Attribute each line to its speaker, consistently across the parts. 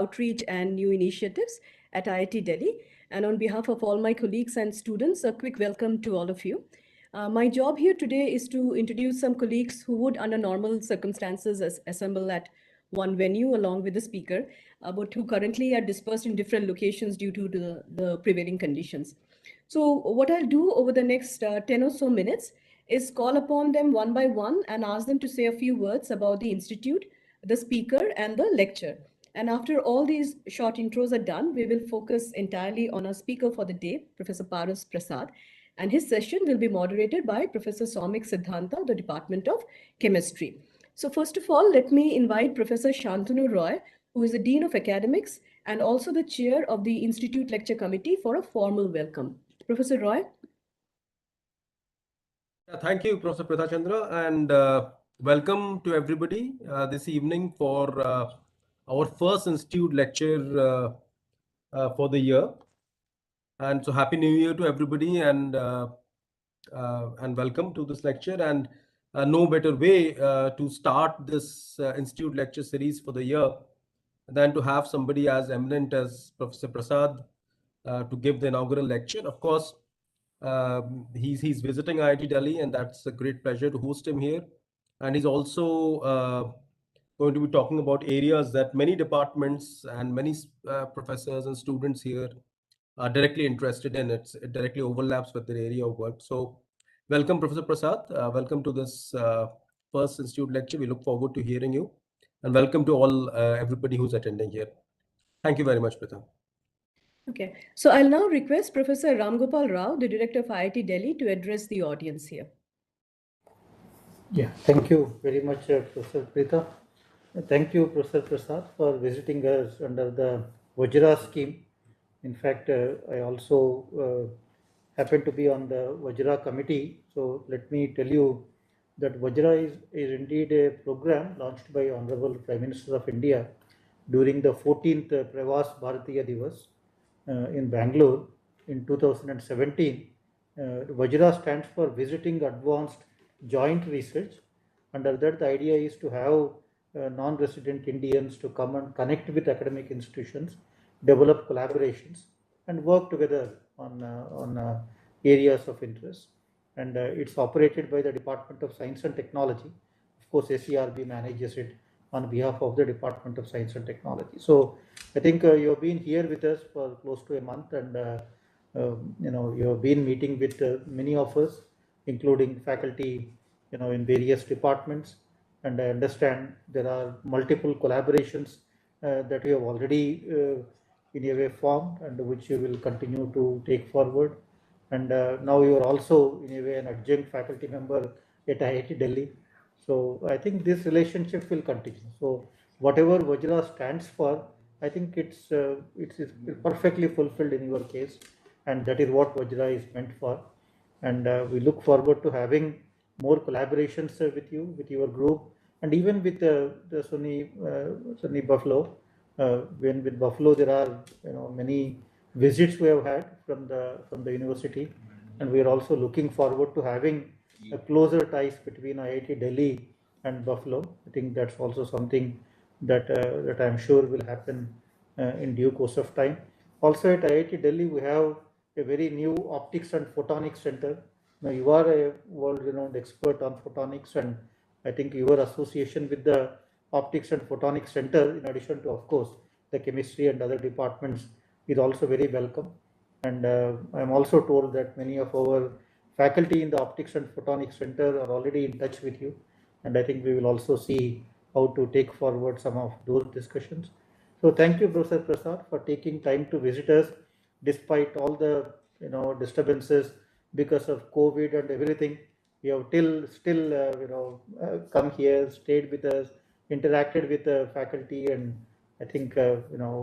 Speaker 1: outreach and new initiatives at IIT Delhi. And on behalf of all my colleagues and students, a quick welcome to all of you. My job here today is to introduce some colleagues who would, under normal circumstances, assemble at one venue along with the speaker, but who currently are dispersed in different locations due to the prevailing conditions. So what I'll do over the next 10 or so minutes is call upon them one by one and ask them to say a few words about the institute, the speaker, and the lecture. And after all these short intros are done, we will focus entirely on our speaker for the day, Professor Prasad, and his session will be moderated by Professor Soumik Siddhanta of the Department of Chemistry. So first of all, let me invite Professor Shantanu Roy, who is the Dean of Academics and also the chair of the Institute Lecture Committee, for a formal welcome. Professor Roy.
Speaker 2: Thank you, Professor Pratachandra, and welcome to everybody this evening for our first Institute lecture for the year. And so Happy New Year to everybody, and welcome to this lecture. And no better way to start this Institute lecture series for the year than to have somebody as eminent as Professor Prasad to give the inaugural lecture. Of course, he's visiting IIT Delhi, and that's a great pleasure to host him here. And he's also going to be talking about areas that many departments and many professors and students here are directly interested in. It directly overlaps with their area of work. So welcome, Professor Prasad. Welcome to this first Institute lecture. We look forward to hearing you. And welcome to all everybody who's attending here. Thank you very much, Prasad.
Speaker 1: Okay, so I'll now request Professor Ramgopal Rao, the Director of IIT Delhi, to address the audience here.
Speaker 3: Yeah, thank you very much, Professor Preeta. Thank you, Professor Prasad, for visiting us under the Vajra scheme. In fact, I also happen to be on the Vajra committee. So let me tell you that Vajra is indeed a program launched by Honorable Prime Minister of India during the 14th Pravas Bharatiya Divas in Bangalore in 2017. Vajra stands for Visiting Advanced Joint Research. Under that, the idea is to have non-resident Indians to come and connect with academic institutions, develop collaborations, and work together on areas of interest. And it's operated by the Department of Science and Technology. Of course, SERB manages it on behalf of the Department of Science and Technology. So I think you have been here with us for close to a month, and you have been meeting with many of us, including faculty, in various departments. And I understand there are multiple collaborations that you have already in a way formed, and which you will continue to take forward. And now you are also in a way an adjunct faculty member at IIT Delhi. So I think this relationship will continue. So whatever Vajra stands for, I think it's perfectly fulfilled in your case, and that is what Vajra is meant for. And we look forward to having more collaborations with you, with your group, and even with the SUNY Buffalo. When with Buffalo, there are many visits we have had from the university, and we are also looking forward to having a closer ties between IIT Delhi and Buffalo. I think that's also something that I'm sure will happen in due course of time. Also at IIT Delhi, we have a very new Optics and Photonics Center. Now you are a world-renowned expert on photonics, and I think your association with the Optics and Photonics Center, in addition to, of course, the chemistry and other departments, is also very welcome. And I'm also told that many of our faculty in the Optics and Photonics Center are already in touch with you, and I think we will also see how to take forward some of those discussions. So thank you, Professor Prasad, for taking time to visit us despite all the disturbances because of COVID and everything. You have still come here, stayed with us, interacted with the faculty, and I think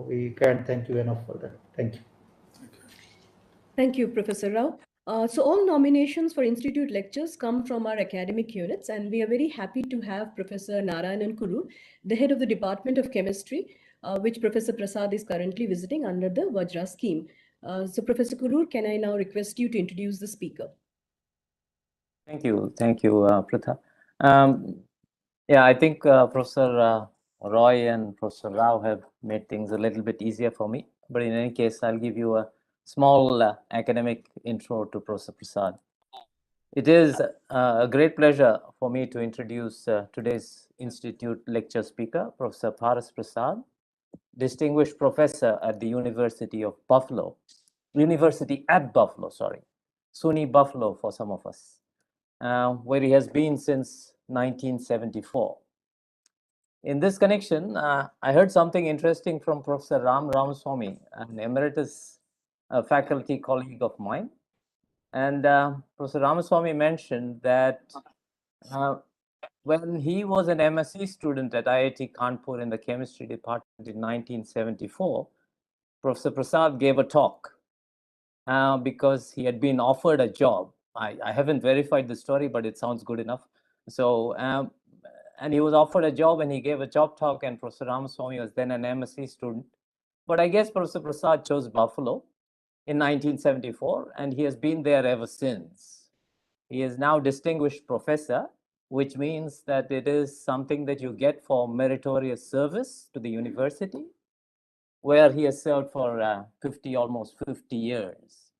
Speaker 3: we can't thank you enough for that. Thank you.
Speaker 1: Thank you, Professor Rao. So all nominations for institute lectures come from our academic units, and we are very happy to have Professor Narayanan Kurur, the head of the Department of Chemistry, which Professor Prasad is currently visiting under the Vajra scheme. So Professor Kurur, can I now request you to introduce the speaker?
Speaker 4: Thank you, Pratha. Yeah, I think Professor Roy and Professor Rao have made things a little bit easier for me. But in any case, I'll give you a small academic intro to Professor Prasad. It is a great pleasure for me to introduce today's Institute lecture speaker, Professor Paras Prasad, distinguished professor at the University at Buffalo, sorry, SUNY Buffalo for some of us, where he has been since 1974. In this connection, I heard something interesting from Professor Ramaswamy, an emeritus faculty colleague of mine. And Professor Ramaswamy mentioned that when he was an MSc student at IIT Kanpur in the chemistry department in 1974, Professor Prasad gave a talk because he had been offered a job. I haven't verified the story, but it sounds good enough. So, and he was offered a job and he gave a job talk, and Professor Ramaswamy was then an MSc student. But I guess Professor Prasad chose Buffalo in 1974, and he has been there ever since. He is now distinguished professor, which means that it is something that you get for meritorious service to the university, where he has served for almost 50 years.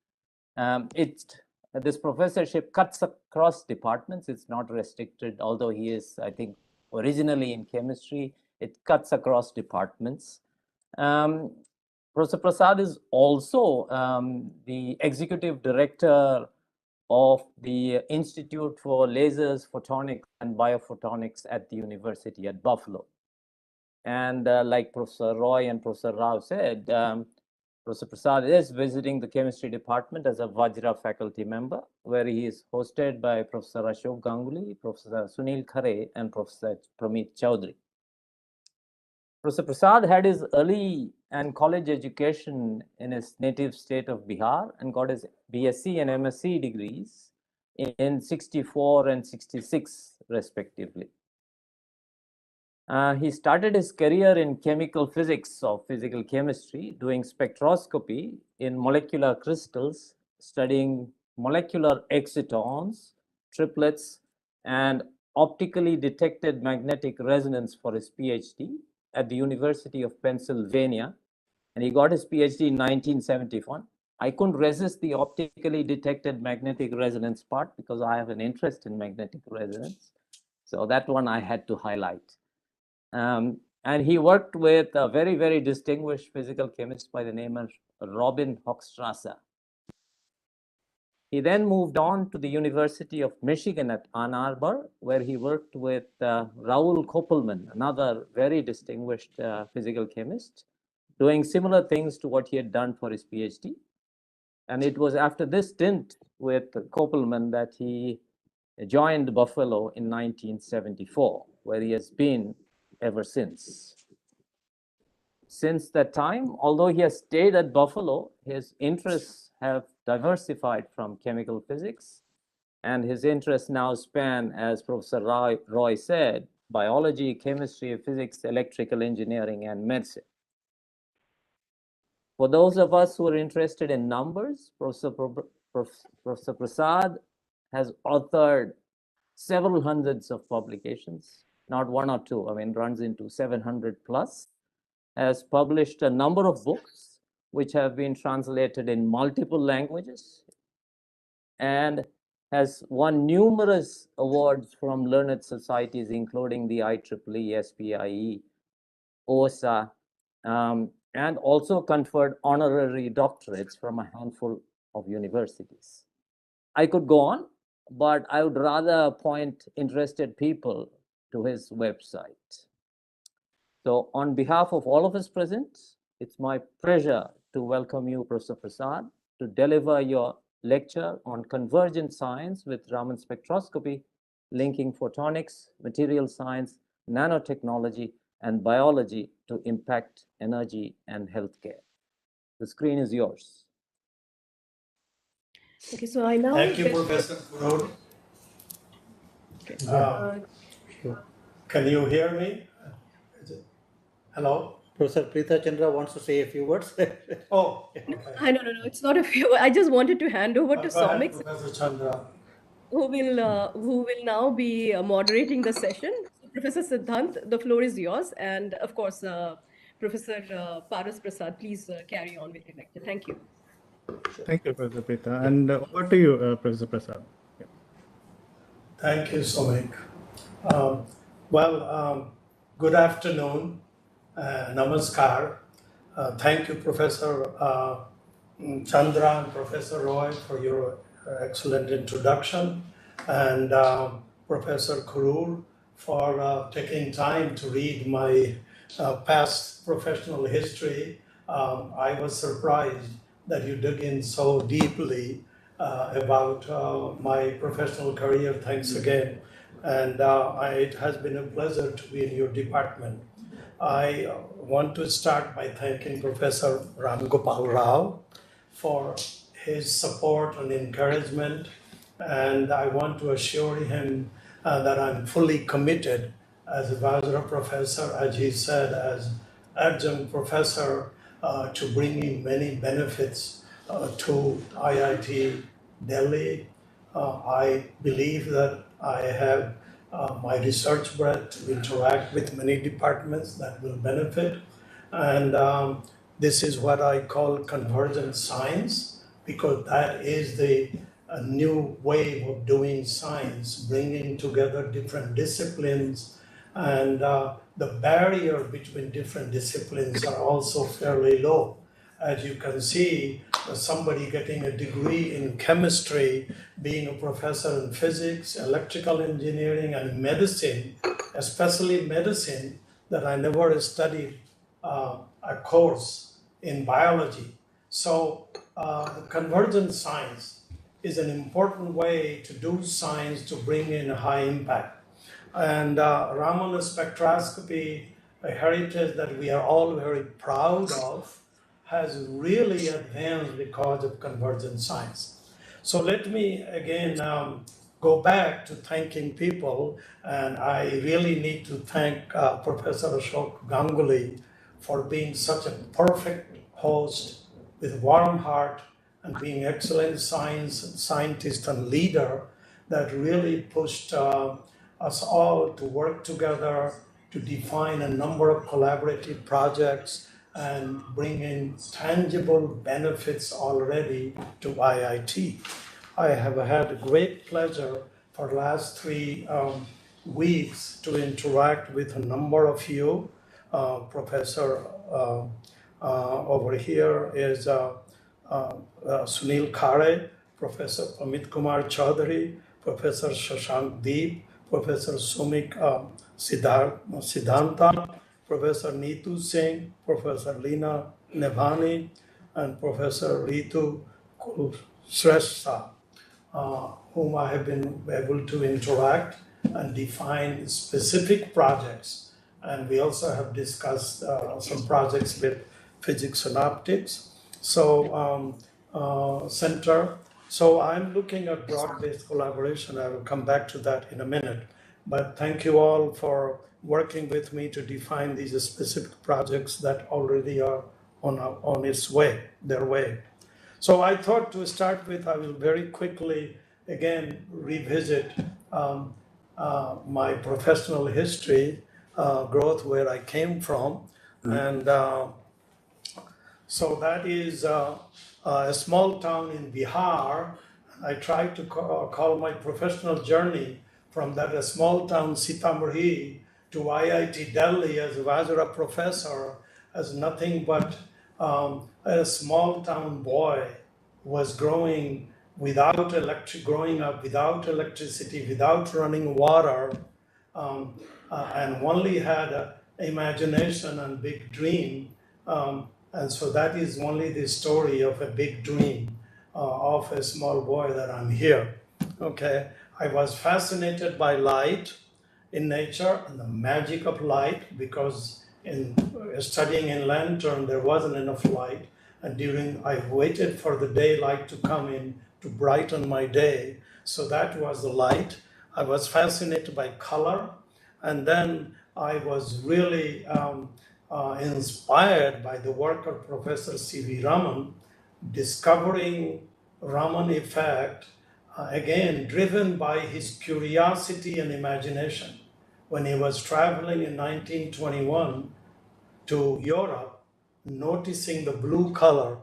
Speaker 4: This professorship cuts across departments. It's not restricted, although he is, I think, originally in chemistry. It cuts across departments. Professor Prasad is also the executive director of the Institute for Lasers, Photonics, and Biophotonics at the University at Buffalo. And like Professor Roy and Professor Rao said, Professor Prasad is visiting the chemistry department as a Vajra faculty member, where he is hosted by Professor Ashok Ganguly, Professor Sunil Khare, and Professor Pramit Chaudhary. Professor Prasad had his early and college education in his native state of Bihar and got his BSc and MSc degrees in 64 and 66, respectively. He started his career in chemical physics or physical chemistry, doing spectroscopy in molecular crystals, studying molecular excitons, triplets, and optically detected magnetic resonance for his PhD at the University of Pennsylvania. And he got his PhD in 1971. I couldn't resist the optically detected magnetic resonance part because I have an interest in magnetic resonance. So that one I had to highlight. And he worked with a very, very distinguished physical chemist by the name of Robin Hochstrasser. He then moved on to the University of Michigan at Ann Arbor, where he worked with Raoul Koppelman, another very distinguished physical chemist, doing similar things to what he had done for his PhD. And it was after this stint with Koppelman that he joined Buffalo in 1974, where he has been ever since. Since that time, although he has stayed at Buffalo, his interests have diversified from chemical physics, and his interests now span, as Professor Roy said, biology, chemistry, physics, electrical engineering, and medicine. For those of us who are interested in numbers, Professor Prasad has authored several hundreds of publications, not one or two, I mean, runs into 700 plus, has published a number of books which have been translated in multiple languages, and has won numerous awards from learned societies, including the IEEE, SPIE, OSA, and also conferred honorary doctorates from a handful of universities. I could go on, but I would rather point interested people to his website. So on behalf of all of us present, it's my pleasure to welcome you, Professor Prasad, to deliver your lecture on convergent science with Raman spectroscopy, linking photonics, material science, nanotechnology, and biology to impact energy and healthcare. The screen is yours.
Speaker 1: Okay, so I now...
Speaker 5: Thank you, Professor Prasad. Can you hear me? Hello?
Speaker 3: Professor Preetha Chandra wants to say a few words.
Speaker 5: Oh, okay.
Speaker 1: No, it's not a few. I just wanted to hand over to
Speaker 5: Go ahead,
Speaker 1: Soumik,
Speaker 5: Professor Chandra.
Speaker 1: who will now be moderating the session. So Professor Siddhant, the floor is yours. And of course, Professor Prasad, please carry on with your lecture. Thank you.
Speaker 6: Thank you, Professor Preeta. And over to you, Professor Prasad. Yeah.
Speaker 5: Thank you, Somik. Good afternoon. Namaskar. Thank you, Professor Chandra and Professor Roy, for your excellent introduction, and Professor Kurul for taking time to read my past professional history. I was surprised that you dug in so deeply about my professional career. Thanks again. And it has been a pleasure to be in your department. I want to start by thanking Professor Ram Gopal Rao for his support and encouragement. And I want to assure him that I'm fully committed as a Vajra professor, as he said, as adjunct professor, to bringing many benefits to IIT Delhi. I believe that I have my research breadth to interact with many departments that will benefit. And this is what I call convergent science, because that is a new way of doing science, bringing together different disciplines, and the barrier between different disciplines are also fairly low. As you can see, somebody getting a degree in chemistry, being a professor in physics, electrical engineering, and medicine, especially medicine, that I never studied a course in biology. So convergent science is an important way to do science to bring in a high impact. And Raman Spectroscopy, a heritage that we are all very proud of, has really advanced because of convergent science. So let me again go back to thanking people, and I really need to thank Professor Ashok Ganguly for being such a perfect host with warm heart and being excellent scientist and leader that really pushed us all to work together to define a number of collaborative projects and bring in tangible benefits already to IIT. I have had a great pleasure for the last 3 weeks to interact with a number of you. Professor over here is Sunil Khare, Professor Amit Kumar Chaudhary, Professor Shashank Deep, Professor Sumik Siddhanta, Professor Neetu Singh, Professor Leena Nevani, and Professor Ritu Shrestha, whom I have been able to interact and define specific projects. And we also have discussed some projects with physics and optics. So center. So I'm looking at broad-based collaboration. I will come back to that in a minute. But thank you all for working with me to define these specific projects that already are on its way, their way. So I thought to start with, I will very quickly again revisit my professional history, growth, where I came from. And so that is a small town in Bihar. I tried to call my professional journey from that small town Sitamarhi to IIT Delhi as a Vajra professor as nothing but a small town boy was growing up without electricity, without running water, and only had an imagination and big dream. And so that is only the story of a big dream of a small boy that I'm here. Okay, I was fascinated by light in nature and the magic of light, because in studying in lantern there wasn't enough light, and I waited for the daylight to come in to brighten my day. So that was the light. I was fascinated by color, and then I was really inspired by the work of Professor C.V. Raman, discovering Raman effect, again driven by his curiosity and imagination. when he was traveling in 1921 to Europe, noticing the blue color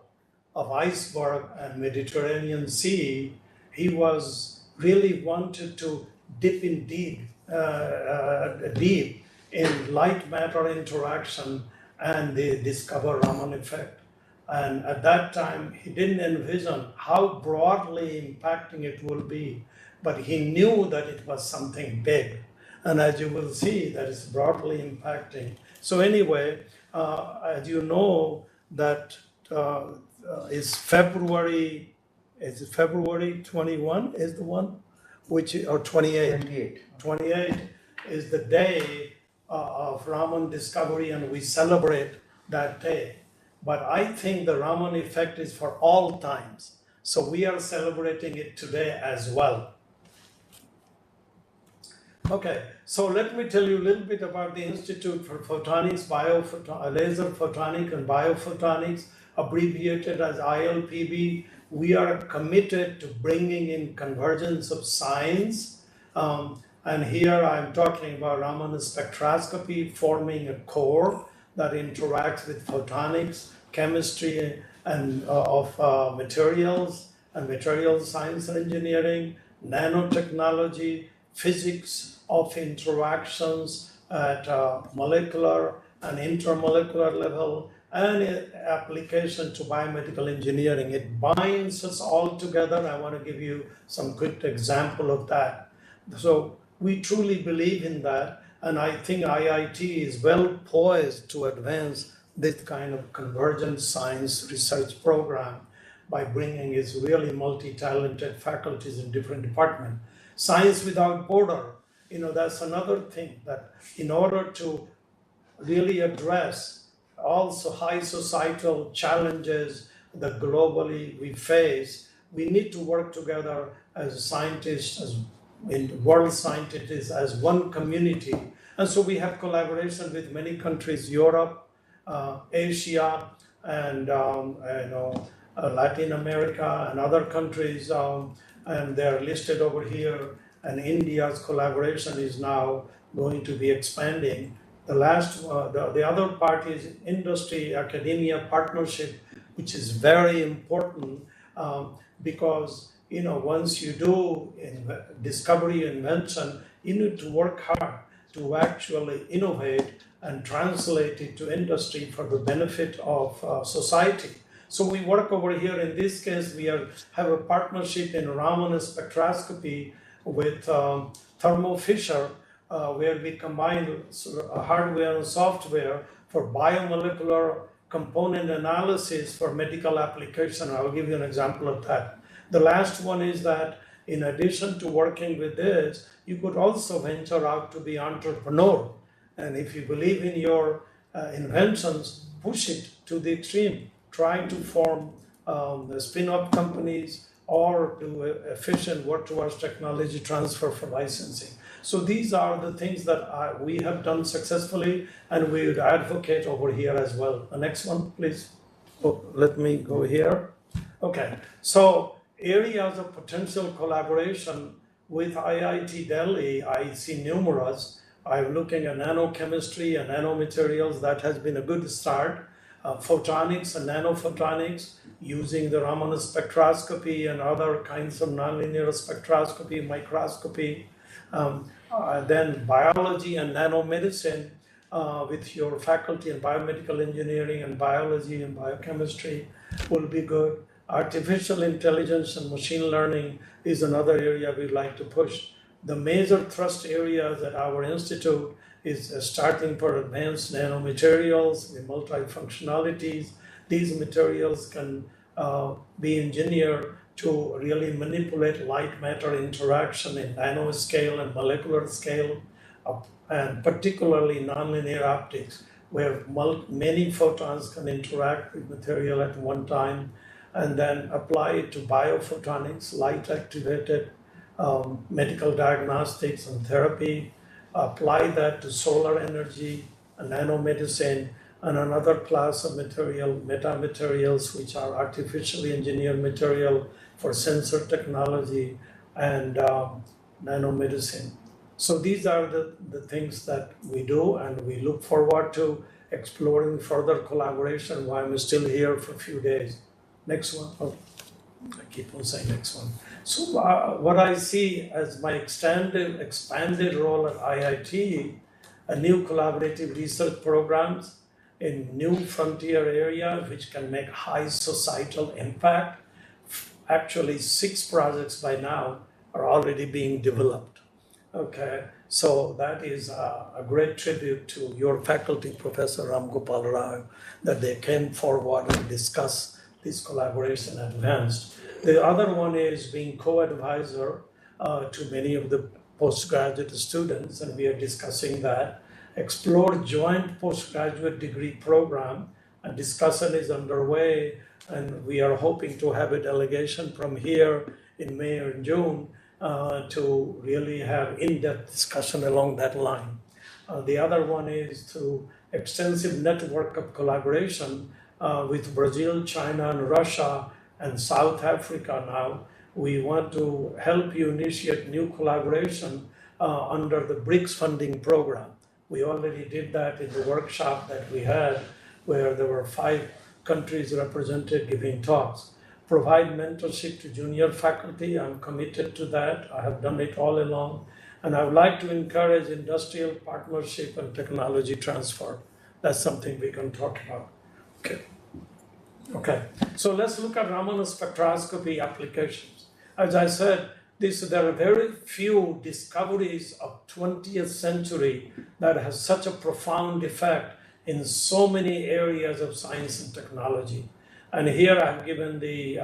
Speaker 5: of iceberg and Mediterranean Sea, he was really wanted to dip in deep in light matter interaction, and they discover Raman effect. And at that time, he didn't envision how broadly impacting it will be, but he knew that it was something big. And as you will see, that is broadly impacting. So anyway, as you know, that is February 21 is the one, which, or 28. 28 is the day of Raman Discovery, and we celebrate that day. But I think the Raman effect is for all times. So we are celebrating it today as well. Okay, so let me tell you a little bit about the Institute for Photonics, Laser Photonics and Biophotonics, abbreviated as ILPB. We are committed to bringing in convergence of science. And here I'm talking about Raman Spectroscopy, forming a core that interacts with photonics, chemistry, and of materials, and materials science and engineering, nanotechnology, physics of interactions at molecular and intermolecular level, and application to biomedical engineering. It binds us all together. I want to give you some quick example of that. So we truly believe in that, and I think IIT is well poised to advance this kind of convergent science research program by bringing its really multi-talented faculties in different departments. Science without border, that's another thing, that in order to really address also high societal challenges that globally we face, we need to work together as scientists, as in world scientists, as one community. And so we have collaboration with many countries, Europe, Asia, and Latin America, and other countries, and they're listed over here. And India's collaboration is now going to be expanding. The other part is industry academia partnership, which is very important because once you do discovery invention, you need to work hard to actually innovate and translate it to industry for the benefit of society. So we work over here. In this case, we have a partnership in Raman Spectroscopy with Thermo Fisher, where we combine hardware and software for biomolecular component analysis for medical application. I'll give you an example of that. The last one is that in addition to working with this, you could also venture out to be entrepreneur. And if you believe in your inventions, push it to the extreme. Try to form spin-off companies or do efficient work towards technology transfer for licensing. So these are the things that we have done successfully, and we would advocate over here as well. The next one, please. Oh, let me go here. Okay, so areas of potential collaboration with IIT Delhi, I see numerous. I'm looking at nanochemistry and nanomaterials. That has been a good start. Photonics and nanophotonics, using the Raman spectroscopy and other kinds of nonlinear spectroscopy, microscopy. Then biology and nanomedicine with your faculty in biomedical engineering and biology and biochemistry will be good. Artificial intelligence and machine learning is another area we'd like to push. The major thrust areas at our institute is starting for advanced nanomaterials, the multifunctionalities. These materials can be engineered to really manipulate light matter interaction in nanoscale and molecular scale, and particularly nonlinear optics, where many photons can interact with material at one time, and then apply it to biophotonics, light activated medical diagnostics and therapy, apply that to solar energy and nanomedicine, and another class of material, metamaterials, which are artificially engineered material for sensor technology and nanomedicine. So these are the things that we do, and we look forward to exploring further collaboration while I'm still here for a few days. Next one. Oh, I keep on saying next one. So what I see as my expanded role at IIT, a new collaborative research programs in new frontier areas which can make high societal impact. Actually, 6 projects by now are already being developed. Okay, so that is a great tribute to your faculty, Professor Ram Gopal Rao, that they came forward and discuss this collaboration advanced. The other one is being co-advisor to many of the postgraduate students, and we are discussing that. Explore joint postgraduate degree program, and discussion is underway, and we are hoping to have a delegation from here in May or June to really have in-depth discussion along that line. The other one is through extensive network of collaboration with Brazil, China, and Russia, and South Africa now. We want to help you initiate new collaboration under the BRICS funding program. We already did that in the workshop that we had, where there were 5 countries represented giving talks. Provide mentorship to junior faculty. I'm committed to that. I have done it all along. And I would like to encourage industrial partnership and technology transfer. That's something we can talk about. Okay. So let's look at Raman spectroscopy applications. As I said, there are very few discoveries of 20th century that has such a profound effect in so many areas of science and technology. And here I've given the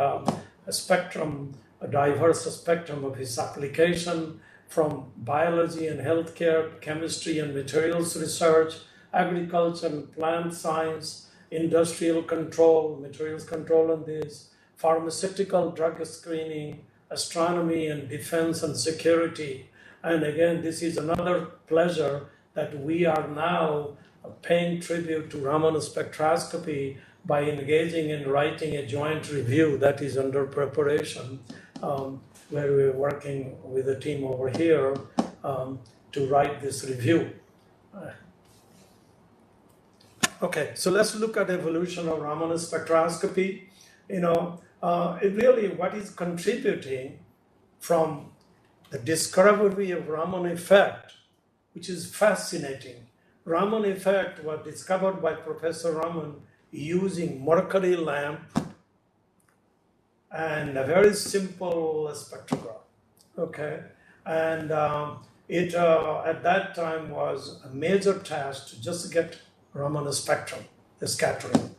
Speaker 5: spectrum, a diverse spectrum of its application, from biology and healthcare, chemistry and materials research, agriculture and plant science, industrial control, materials control on this, pharmaceutical drug screening, astronomy and defense and security. And again, this is another pleasure that we are now paying tribute to Raman spectroscopy by engaging in writing a joint review that is under preparation, where we're working with a team over here to write this review. Okay, so let's look at evolution of Raman spectroscopy. It really what is contributing from the discovery of Raman effect, which is fascinating. Raman effect was discovered by Professor Raman using mercury lamp and a very simple spectrograph. Okay, and it at that time was a major task to just get Raman spectrum, the scattering.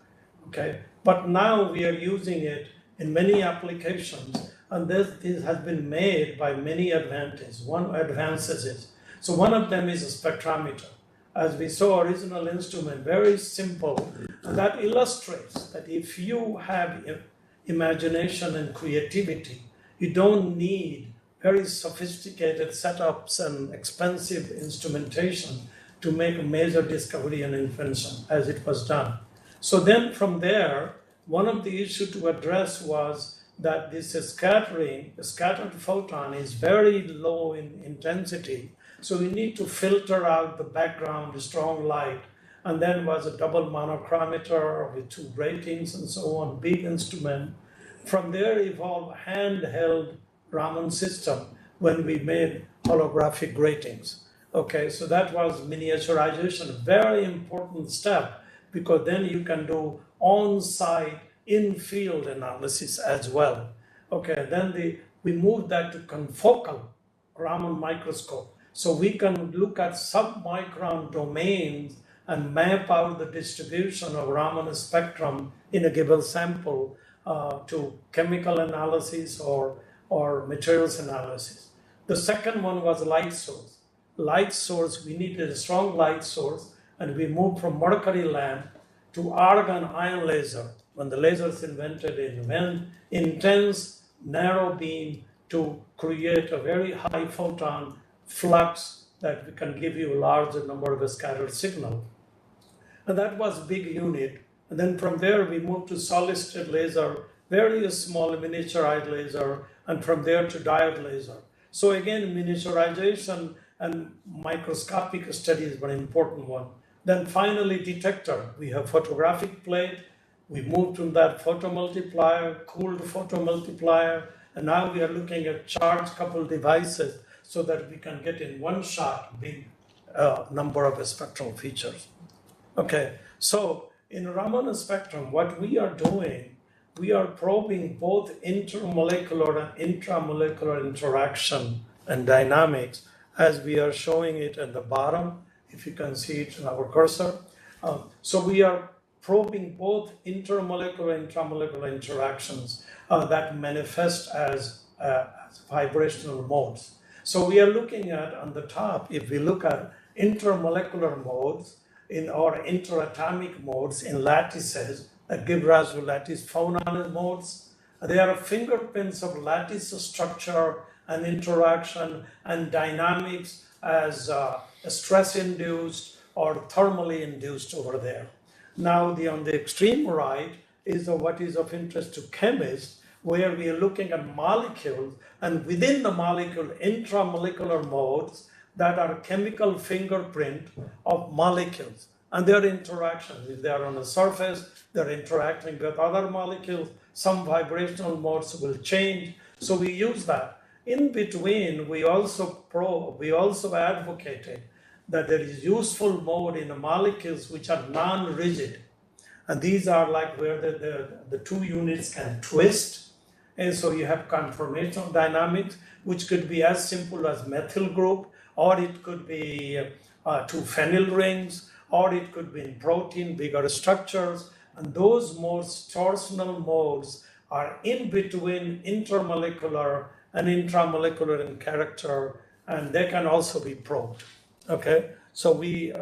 Speaker 5: Okay, but now we are using it in many applications, and this has been made by many advantages. One advances it. So one of them is a spectrometer. As we saw, original instrument, very simple, and that illustrates that if you have imagination and creativity, you don't need very sophisticated setups and expensive instrumentation to make a major discovery and invention, as it was done. So then from there, one of the issues to address was that this scattered photon is very low in intensity. So we need to filter out the background, strong light, and then was a double monochromator with 2 gratings and so on, big instrument. From there evolved handheld Raman system when we made holographic gratings. Okay, so that was miniaturization, a very important step, because then you can do on-site, in-field analysis as well. Okay, then we moved that to confocal Raman microscope. So we can look at submicron domains and map out the distribution of Raman spectrum in a given sample to chemical analysis or materials analysis. The second one was light source. Light source, we needed a strong light source, and we moved from mercury lamp to argon ion laser. When the lasers invented in intense narrow beam to create a very high photon flux that can give you a larger number of a scattered signal. And that was big unit. And then from there we moved to solid state laser, very small miniaturized laser, and from there to diode laser. So again, miniaturization and microscopic study is one important one. Then finally detector, we have photographic plate, we moved from that photomultiplier, cooled photomultiplier, and now we are looking at charge coupled devices so that we can get in one shot big number of spectral features. Okay, so in Raman spectrum, what we are doing, we are probing both intermolecular and intramolecular interaction and dynamics, as we are showing it at the bottom, if you can see it in our cursor. So we are probing both intermolecular and intramolecular interactions that manifest as vibrational modes. So we are looking at, on the top, if we look at intermolecular modes or interatomic modes in lattices, that give rise to lattice phonon modes. They are fingerprints of lattice structure and interaction and dynamics as stress-induced or thermally induced over there. Now, on the extreme right is what is of interest to chemists, where we are looking at molecules, and within the molecule, intramolecular modes that are chemical fingerprint of molecules and their interactions. If they are on a surface, they're interacting with other molecules. Some vibrational modes will change. So we use that. In between, we also advocated that there is useful mode in the molecules which are non-rigid. And these are like where the two units can twist. And so you have conformational dynamics, which could be as simple as methyl group, or it could be two phenyl rings, or it could be in protein, bigger structures. And those modes, torsional modes, are in between intermolecular and intramolecular in character, and they can also be probed. Okay, so we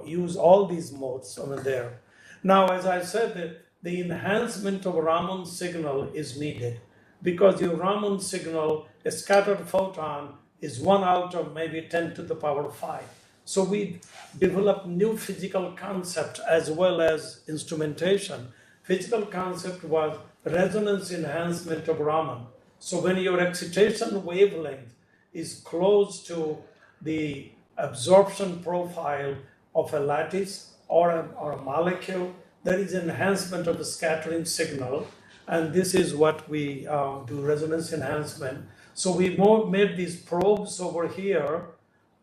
Speaker 5: use all these modes over there. Now, as I said, the enhancement of Raman signal is needed, because your Raman signal, a scattered photon, is 1 out of maybe 10 to the power 5. So we developed new physical concept as well as instrumentation. Physical concept was resonance enhancement of Raman. So when your excitation wavelength is close to the absorption profile of a lattice or a molecule, there is enhancement of the scattering signal. And this is what we do, resonance enhancement. So we made these probes over here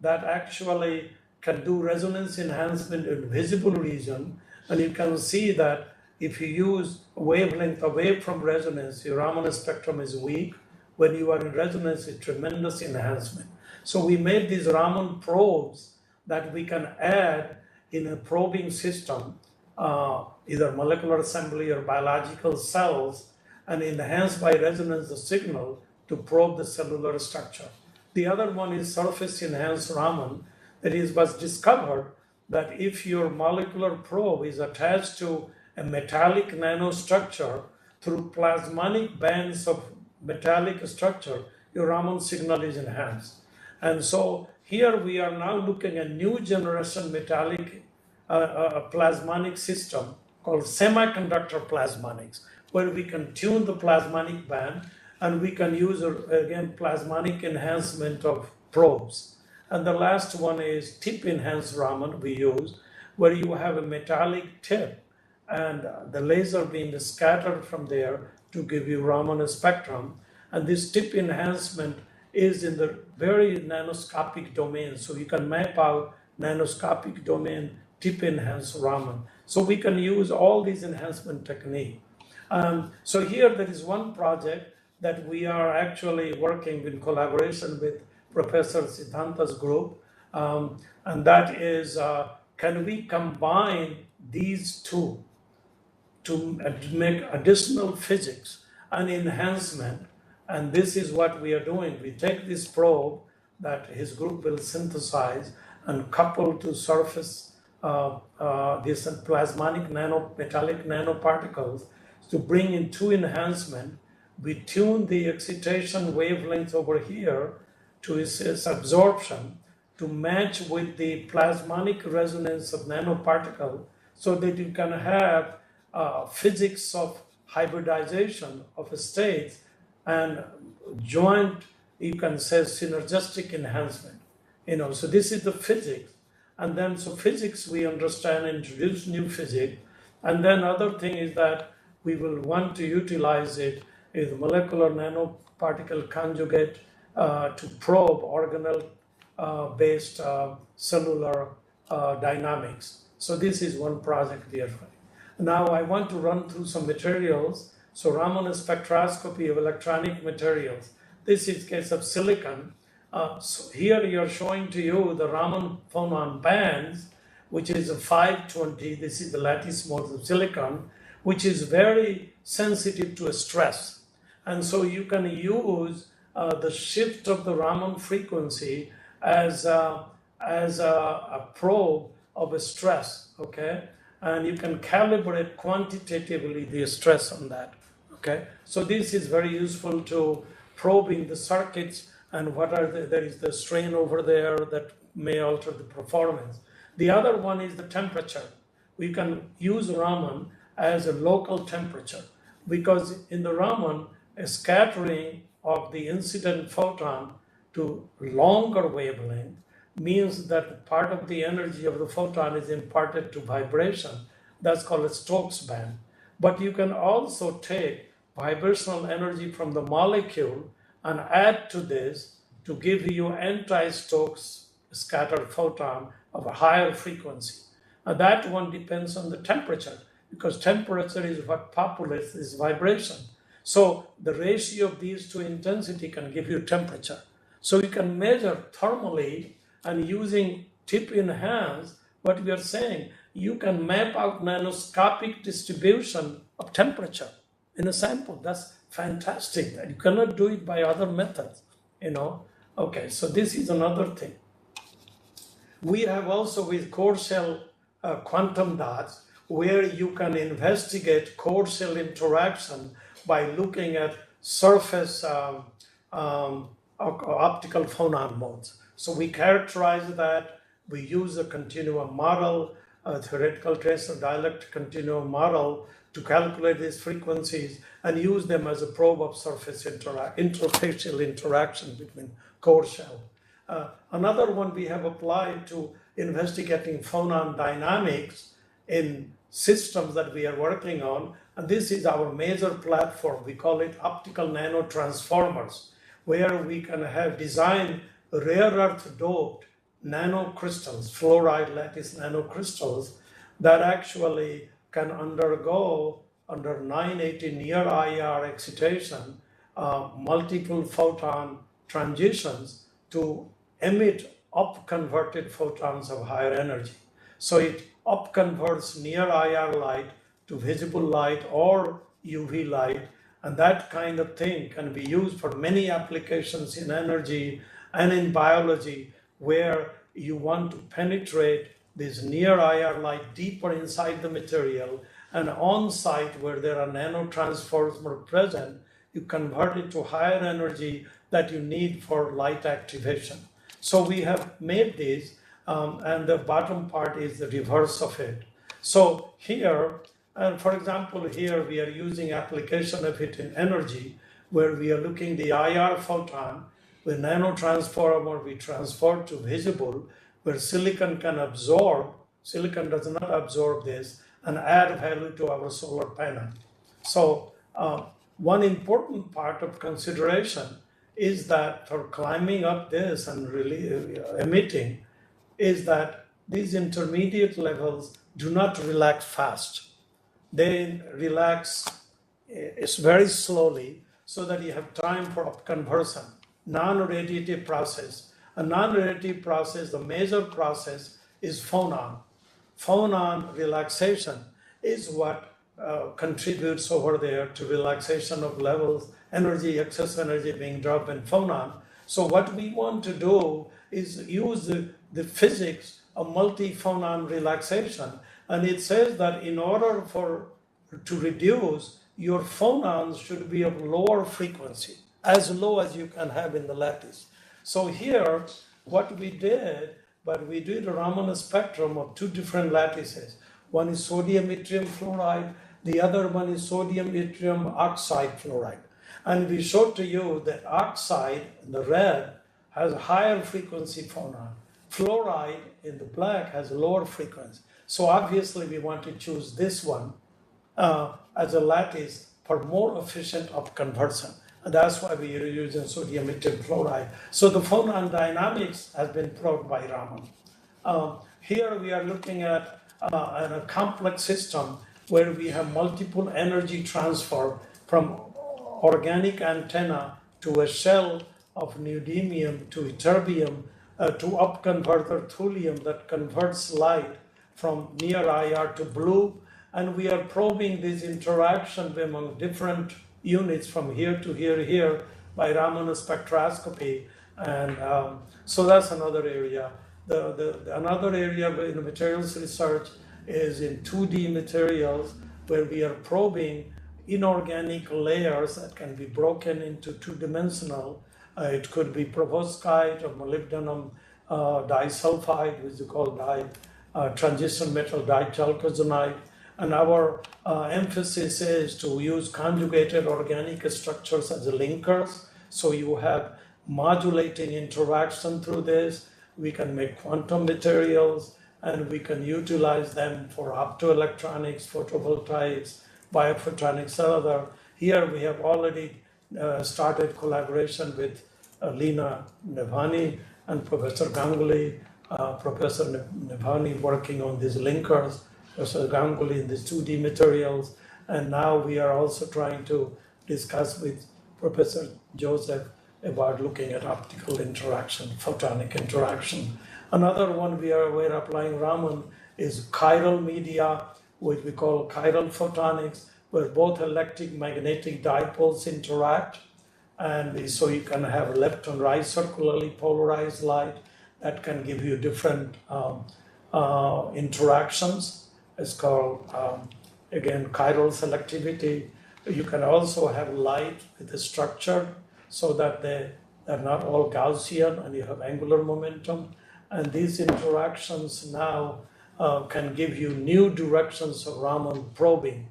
Speaker 5: that actually can do resonance enhancement in visible region. And you can see that if you use a wavelength away from resonance, your Raman spectrum is weak. When you are in resonance, it's tremendous enhancement. So we made these Raman probes that we can add in a probing system, either molecular assembly or biological cells, and enhance by resonance the signal to probe the cellular structure. The other one is surface enhanced Raman. That is, was discovered that if your molecular probe is attached to a metallic nanostructure through plasmonic bands of metallic structure, your Raman signal is enhanced. And so here we are now looking at new generation metallic plasmonic system called semiconductor plasmonics, where we can tune the plasmonic band and we can use, again, plasmonic enhancement of probes. And the last one is tip enhanced Raman we use, where you have a metallic tip and the laser being scattered from there to give you Raman spectrum. And this tip enhancement is in the very nanoscopic domain. So you can map out nanoscopic domain tip enhanced Raman. So we can use all these enhancement techniques. So here there is one project that we are actually working in collaboration with Professor Siddhanta's group. And that is, can we combine these two to make additional physics and enhancement? And this is what we are doing. We take this probe that his group will synthesize and couple to surface these plasmonic metallic nanoparticles to bring in two enhancement. We tune the excitation wavelength over here to its absorption to match with the plasmonic resonance of nanoparticle, so that you can have physics of hybridization of states and joint, you can say, synergistic enhancement. So this is the physics. And then, so physics we understand, introduce new physics. And then other thing is that we will want to utilize it is molecular nanoparticle conjugate to probe organelle based cellular dynamics. So this is one project we are running. Now I want to run through some materials. So Raman Spectroscopy of electronic materials. This is case of silicon. So here you're showing to you the Raman phonon bands, which is a 520. This is the lattice mode of silicon, which is very sensitive to a stress. And so you can use the shift of the Raman frequency as a probe of a stress, okay? And you can calibrate quantitatively the stress on that, okay? So this is very useful to probing the circuits and there is the strain over there that may alter the performance. The other one is the temperature. We can use Raman as a local temperature because in the Raman, a scattering of the incident photon to longer wavelength means that part of the energy of the photon is imparted to vibration. That's called a Stokes band. But you can also take vibrational energy from the molecule and add to this to give you anti-Stokes scattered photon of a higher frequency. Now that one depends on the temperature because temperature is what populates this vibration. So the ratio of these two intensity can give you temperature. So you can measure thermally and using tip in hands, what we are saying, you can map out nanoscopic distribution of temperature in a sample. That's fantastic. You cannot do it by other methods, Okay, so this is another thing. We have also with core cell quantum dots where you can investigate core cell interaction by looking at surface optical phonon modes. So we characterize that, we use a continuum model, a theoretical tracer dielectric continuum model to calculate these frequencies and use them as a probe of surface interfacial interaction between core shell. Another one we have applied to investigating phonon dynamics in systems that we are working on, and this is our major platform. We call it optical nanotransformers, where we can have designed rare earth doped nanocrystals, fluoride lattice nanocrystals that actually can undergo under 980 near IR excitation multiple photon transitions to emit up-converted photons of higher energy. So it up-converts near IR light to visible light or UV light, and that kind of thing can be used for many applications in energy and in biology where you want to penetrate this near IR light deeper inside the material, and on site where there are nanotransformers present, you convert it to higher energy that you need for light activation. So we have made these, and the bottom part is the reverse of it. So here, and for example, here we are using application of it in energy, where we are looking the IR photon with nanotransformer, we transport to visible, where silicon can absorb, silicon does not absorb this, and add value to our solar panel. So one important part of consideration is that for climbing up this and really emitting, is that these intermediate levels do not relax fast. They relax very slowly so that you have time for conversion. Non-radiative process. A non-radiative process, the major process is phonon. Phonon relaxation is what contributes over there to relaxation of levels, energy, excess energy being dropped in phonon. So what we want to do is use the physics of multi-phonon relaxation. And it says that in order to reduce, your phonons should be of lower frequency, as low as you can have in the lattice. So here, what we did, we did a Raman spectrum of two different lattices. One is sodium yttrium fluoride, the other one is sodium yttrium oxide fluoride. And we showed to you that oxide, the red, has a higher frequency phonon. Fluoride in the black has a lower frequency. So obviously we want to choose this one as a lattice for more efficient of conversion. And that's why we are using sodium ethyl fluoride. So the phonon dynamics has been proved by Raman. Here we are looking at a complex system where we have multiple energy transfer from organic antenna to a shell of neodymium to ytterbium to up converter thulium that converts light from near IR to blue. And we are probing this interaction among different units from here to here by Raman Spectroscopy. And so that's another area. Another area in materials research is in 2D materials, where we are probing inorganic layers that can be broken into two-dimensional. It could be perovskite or molybdenum disulfide, which is called transition metal dichalcozonide. And our emphasis is to use conjugated organic structures as linkers. So you have modulating interaction through this. We can make quantum materials, and we can utilize them for optoelectronics, photovoltaics, biophotonics, and other. Here we have already started collaboration with Leena Nevani and Professor Ganguly. Professor Nevani working on these linkers, Professor Ganguly in these 2D materials, and now we are also trying to discuss with Professor Joseph about looking at optical interaction, photonic interaction. Another one we're applying Raman is chiral media, which we call chiral photonics, where both electric magnetic dipoles interact. And so you can have left and right circularly polarized light that can give you different interactions. It's called, again, chiral selectivity. You can also have light with a structure so that they're not all Gaussian and you have angular momentum. And these interactions now can give you new directions of Raman probing.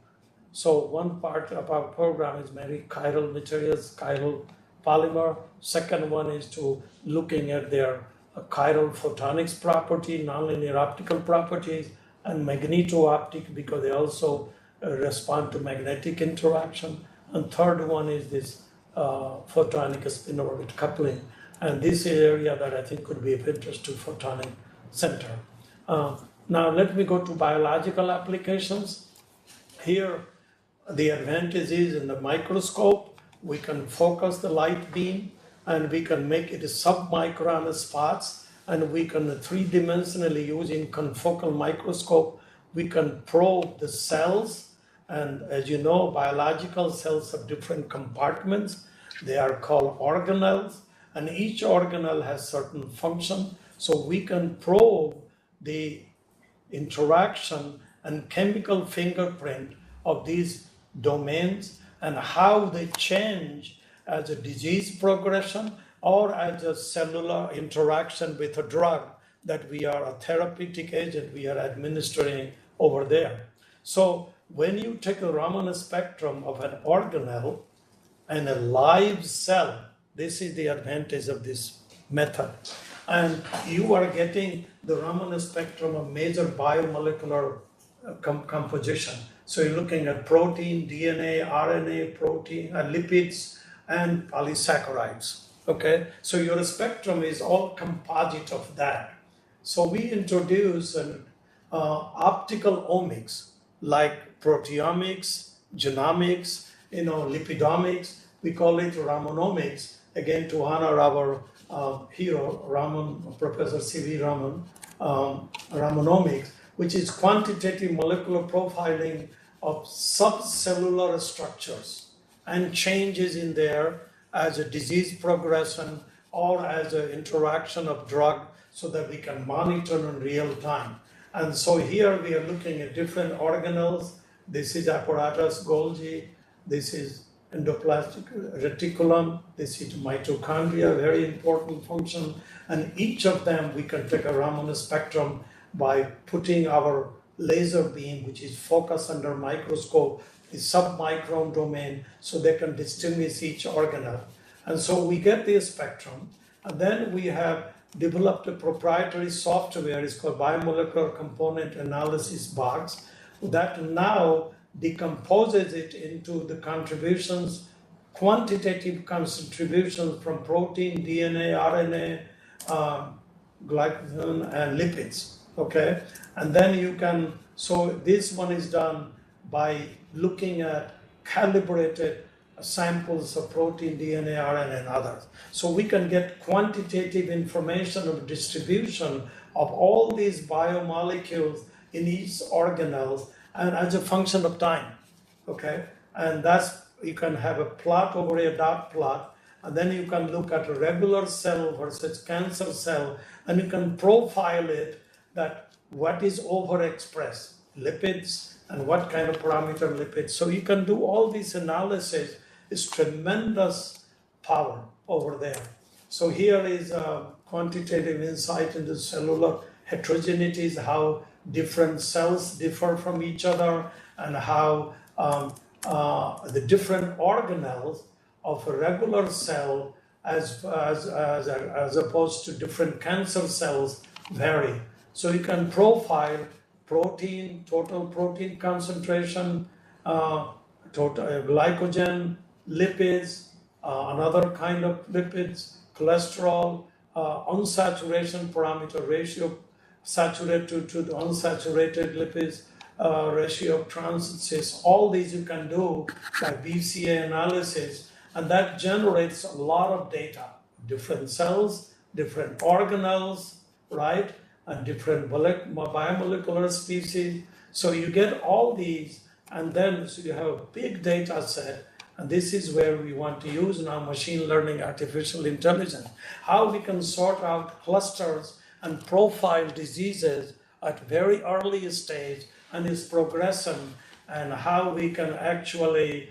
Speaker 5: So one part of our program is maybe chiral materials, chiral polymer. Second one is to looking at their chiral photonics property, nonlinear optical properties, and magneto-optic, because they also respond to magnetic interaction. And third one is this photonic spin orbit coupling. And this is an area that I think could be of interest to Photonic Center. Now let me go to biological applications. Here, the advantage is in the microscope, we can focus the light beam and we can make it sub-micron spots, and we can three-dimensionally using confocal microscope, we can probe the cells. And as you know, biological cells have different compartments. They are called organelles, and each organelle has certain function. So we can probe the interaction and chemical fingerprint of these domains and how they change as a disease progression or as a cellular interaction with a drug that we are a therapeutic agent we are administering over there. So when you take a Raman spectrum of an organelle and a live cell, this is the advantage of this method. And you are getting the Raman spectrum of major biomolecular composition. So you're looking at protein, DNA, RNA, protein, lipids, and polysaccharides. Okay, so your spectrum is all composite of that. So we introduce an optical omics like proteomics, genomics, lipidomics. We call it Ramanomics, again to honor our hero, Raman, Professor C.V. Raman, Ramanomics, which is quantitative molecular profiling of subcellular structures and changes in there as a disease progression or as an interaction of drug, so that we can monitor in real time. And so here we are looking at different organelles. This is apparatus Golgi, this is endoplasmic reticulum, this is mitochondria, very important function. And each of them we can take a Raman spectrum by putting our laser beam, which is focused under microscope, the submicron domain, so they can distinguish each organelle. And so we get the spectrum, And then we have developed a proprietary software, it's called Biomolecular Component Analysis Box, that now decomposes it into the contributions, quantitative contributions from protein, DNA, RNA, glycogen, and lipids, okay? And then you can, so this one is done by looking at calibrated samples of protein, DNA, RNA, and others. So we can get quantitative information of distribution of all these biomolecules in each organelle and as a function of time, okay? And that's, you can have a plot over a dot plot, and then you can look at a regular cell versus cancer cell, and you can profile it, that what is overexpressed, lipids, and what kind of parameter lipids. So you can do all these analysis. Is tremendous power over there. So here is a quantitative insight into cellular heterogeneities, how different cells differ from each other, and how the different organelles of a regular cell as opposed to different cancer cells vary. So you can profile protein, total protein concentration, total glycogen, lipids, another kind of lipids, cholesterol, unsaturation parameter, ratio saturated to the unsaturated lipids, ratio of trans, all these you can do by BCA analysis, and that generates a lot of data, different cells, different organelles, right, and different biomolecular species. So you get all these, and then so you have a big data set. And this is where we want to use now machine learning, artificial intelligence, how we can sort out clusters and profile diseases at very early stage and its progression, and how we can actually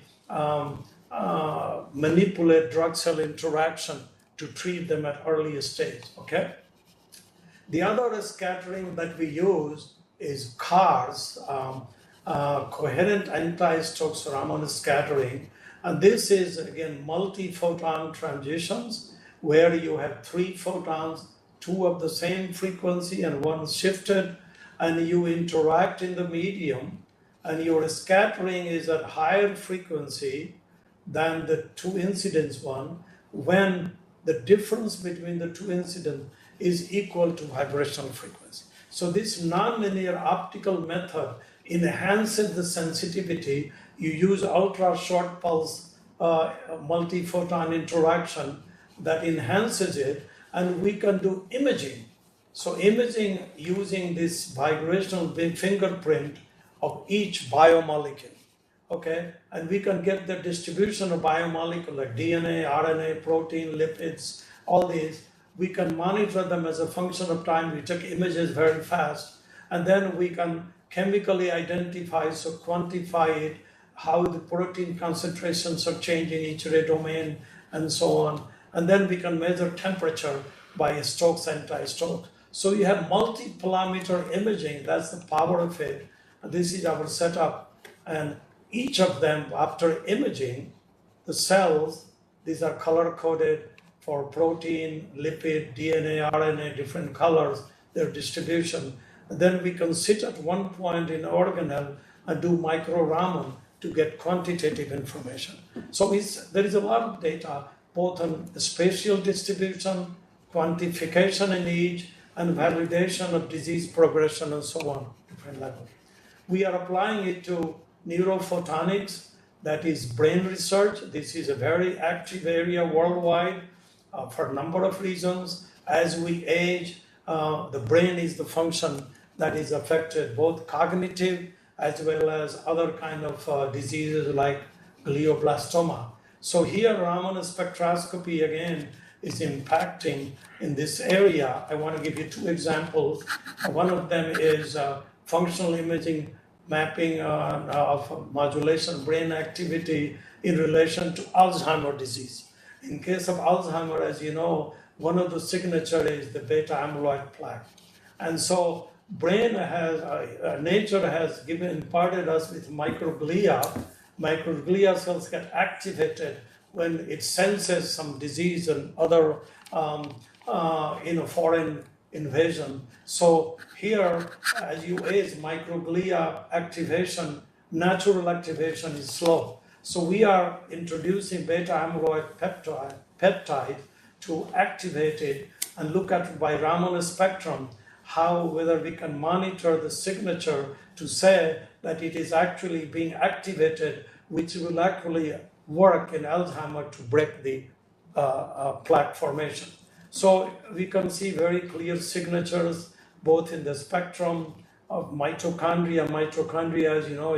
Speaker 5: manipulate drug cell interaction to treat them at early stage, okay? The other scattering that we use is CARS, Coherent Antistop Raman scattering. And this is, again, multi-photon transitions, where you have 3 photons, 2 of the same frequency and 1 shifted, and you interact in the medium, and your scattering is at higher frequency than the 2 incidence one, when the difference between the 2 incident is equal to vibrational frequency. So this nonlinear optical method enhances the sensitivity. You use ultra short pulse multi-photon interaction that enhances it, and we can do imaging. So imaging using this vibrational fingerprint of each biomolecule, okay? And we can get the distribution of biomolecule like DNA, RNA, protein, lipids, all these. We can monitor them as a function of time. We take images very fast, and then we can chemically identify, so quantify it, how the protein concentrations are changing in each ray domain, and so on. And then we can measure temperature by Stokes anti-Stokes. So you have multi-parameter imaging, that's the power of it. And this is our setup. And each of them, after imaging, the cells, these are color-coded for protein, lipid, DNA, RNA, different colors, their distribution. And then we can sit at one point in organelle and do micro-Raman to get quantitative information. So there is a lot of data, both on the spatial distribution, quantification in each, and validation of disease progression and so on, different levels. We are applying it to neurophotonics, that is brain research. This is a very active area worldwide for a number of reasons. As we age, the brain is the function that is affected, both cognitive as well as other kind of diseases like glioblastoma. So here Raman spectroscopy again is impacting in this area. I want to give you 2 examples. One of them is functional imaging mapping of modulation of brain activity in relation to Alzheimer's disease. In case of Alzheimer, as you know, one of the signature is the beta amyloid plaque. And so brain has, nature has imparted us with microglia. Microglia cells get activated when it senses some disease and other foreign invasion. So here, as you age, microglia activation, natural activation is slow. So we are introducing beta amyloid peptide to activate it and look at by Raman Spectrum whether we can monitor the signature to say that it is actually being activated, which will actually work in Alzheimer's to break the plaque formation. So we can see very clear signatures both in the spectrum of mitochondria. Mitochondria, as you know,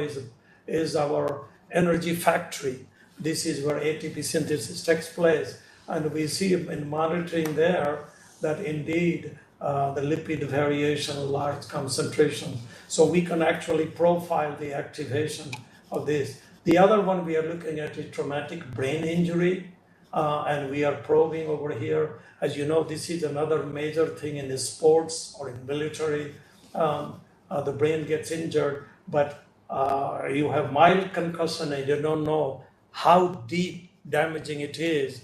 Speaker 5: is our energy factory. This is where ATP synthesis takes place. And we see in monitoring there that indeed the lipid variation, large concentration. So we can actually profile the activation of this. The other one we are looking at is traumatic brain injury. And we are probing over here. As you know, this is another major thing in the sports or in military. The brain gets injured, but you have mild concussion and you don't know how deep damaging it is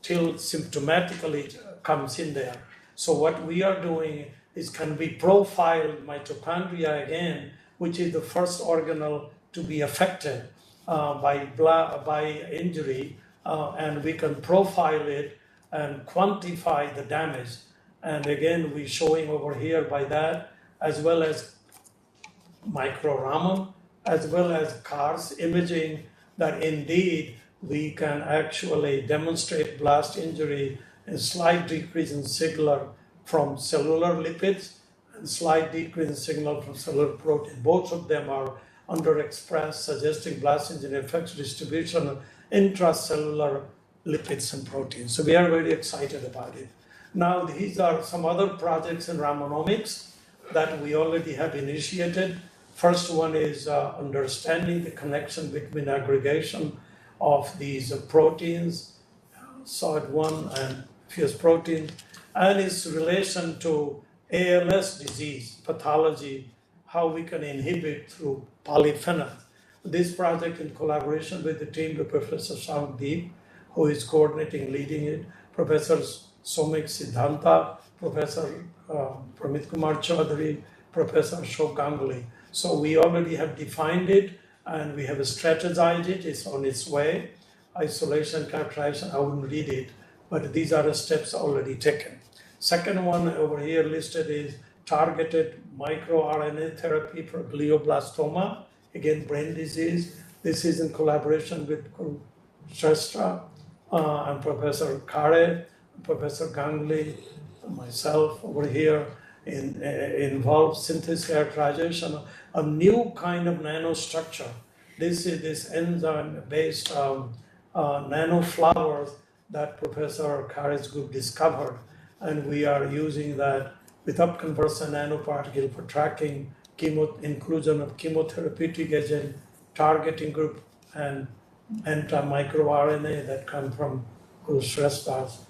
Speaker 5: till symptomatically it comes in there. So what we are doing is can we profile mitochondria again, which is the first organelle to be affected by injury, and we can profile it and quantify the damage. And again, we're showing over here by that, as well as microRNA, as well as CARS imaging, that indeed we can actually demonstrate blast injury and slight decrease in signal from cellular lipids and slight decrease in signal from cellular protein. Both of them are underexpressed, suggesting blast injury affects distribution of intracellular lipids and proteins. So we are very excited about it. Now, these are some other projects in Ramanomics that we already have initiated. First one is understanding the connection between aggregation of these proteins, SOD1 and fused protein, and its relation to ALS disease pathology, how we can inhibit through polyphenol. This project in collaboration with the team of Professor Shamdeep, who is coordinating, leading it, Professor Somik Siddhanta, Professor Pramit Kumar Chaudhary, Professor Ashok Ganguly. So we already have defined it and we have strategized it. It's on its way. Isolation, characterization, I wouldn't read it, but these are the steps already taken. Second one over here listed is targeted microRNA therapy for glioblastoma, again, brain disease. This is in collaboration with Shastra and Professor Kare, Professor Ganguly, myself over here involved synthesis characterization, a new kind of nanostructure. This is this enzyme-based nanoflowers that Professor Kare's group discovered, and we are using that with upconversion nanoparticle for tracking inclusion of chemotherapeutic agent, targeting group, and anti-microRNA that come from Shrestha's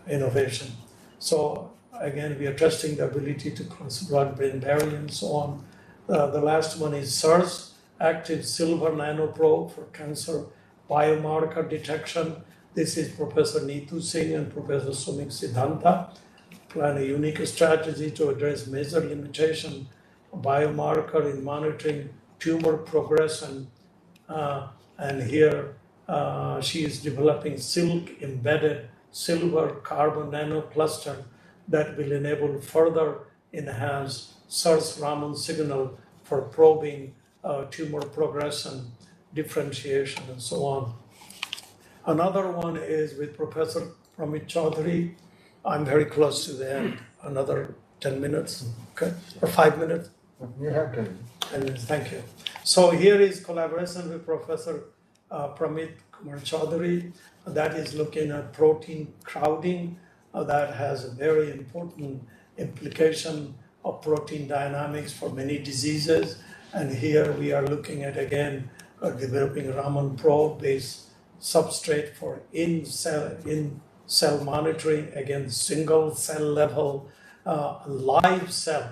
Speaker 5: innovation. So again, we are testing the ability to cross blood-brain barrier and so on. The last one is SIRS, active silver nanoprobe for cancer biomarker detection. This is Professor Neetu Singh and Professor Sumik Siddhanta. Plan a unique strategy to address major limitation of biomarker in monitoring tumor progression. And here she is developing silk embedded silver carbon nanocluster that will enable further enhance SIRS Raman signal for probing tumor progression, differentiation, and so on. Another one is with Professor Pramit Chaudhary. I'm very close to the end. Another 10 minutes, okay, or 5 minutes.
Speaker 7: You have 10.
Speaker 5: 10 minutes, thank you. So here is collaboration with Professor Pramit Kumar Chaudhary that is looking at protein crowding that has a very important implication of protein dynamics for many diseases. And here we are looking at, again, developing Raman probe-based substrate for in-cell monitoring, again, single cell level, live cell,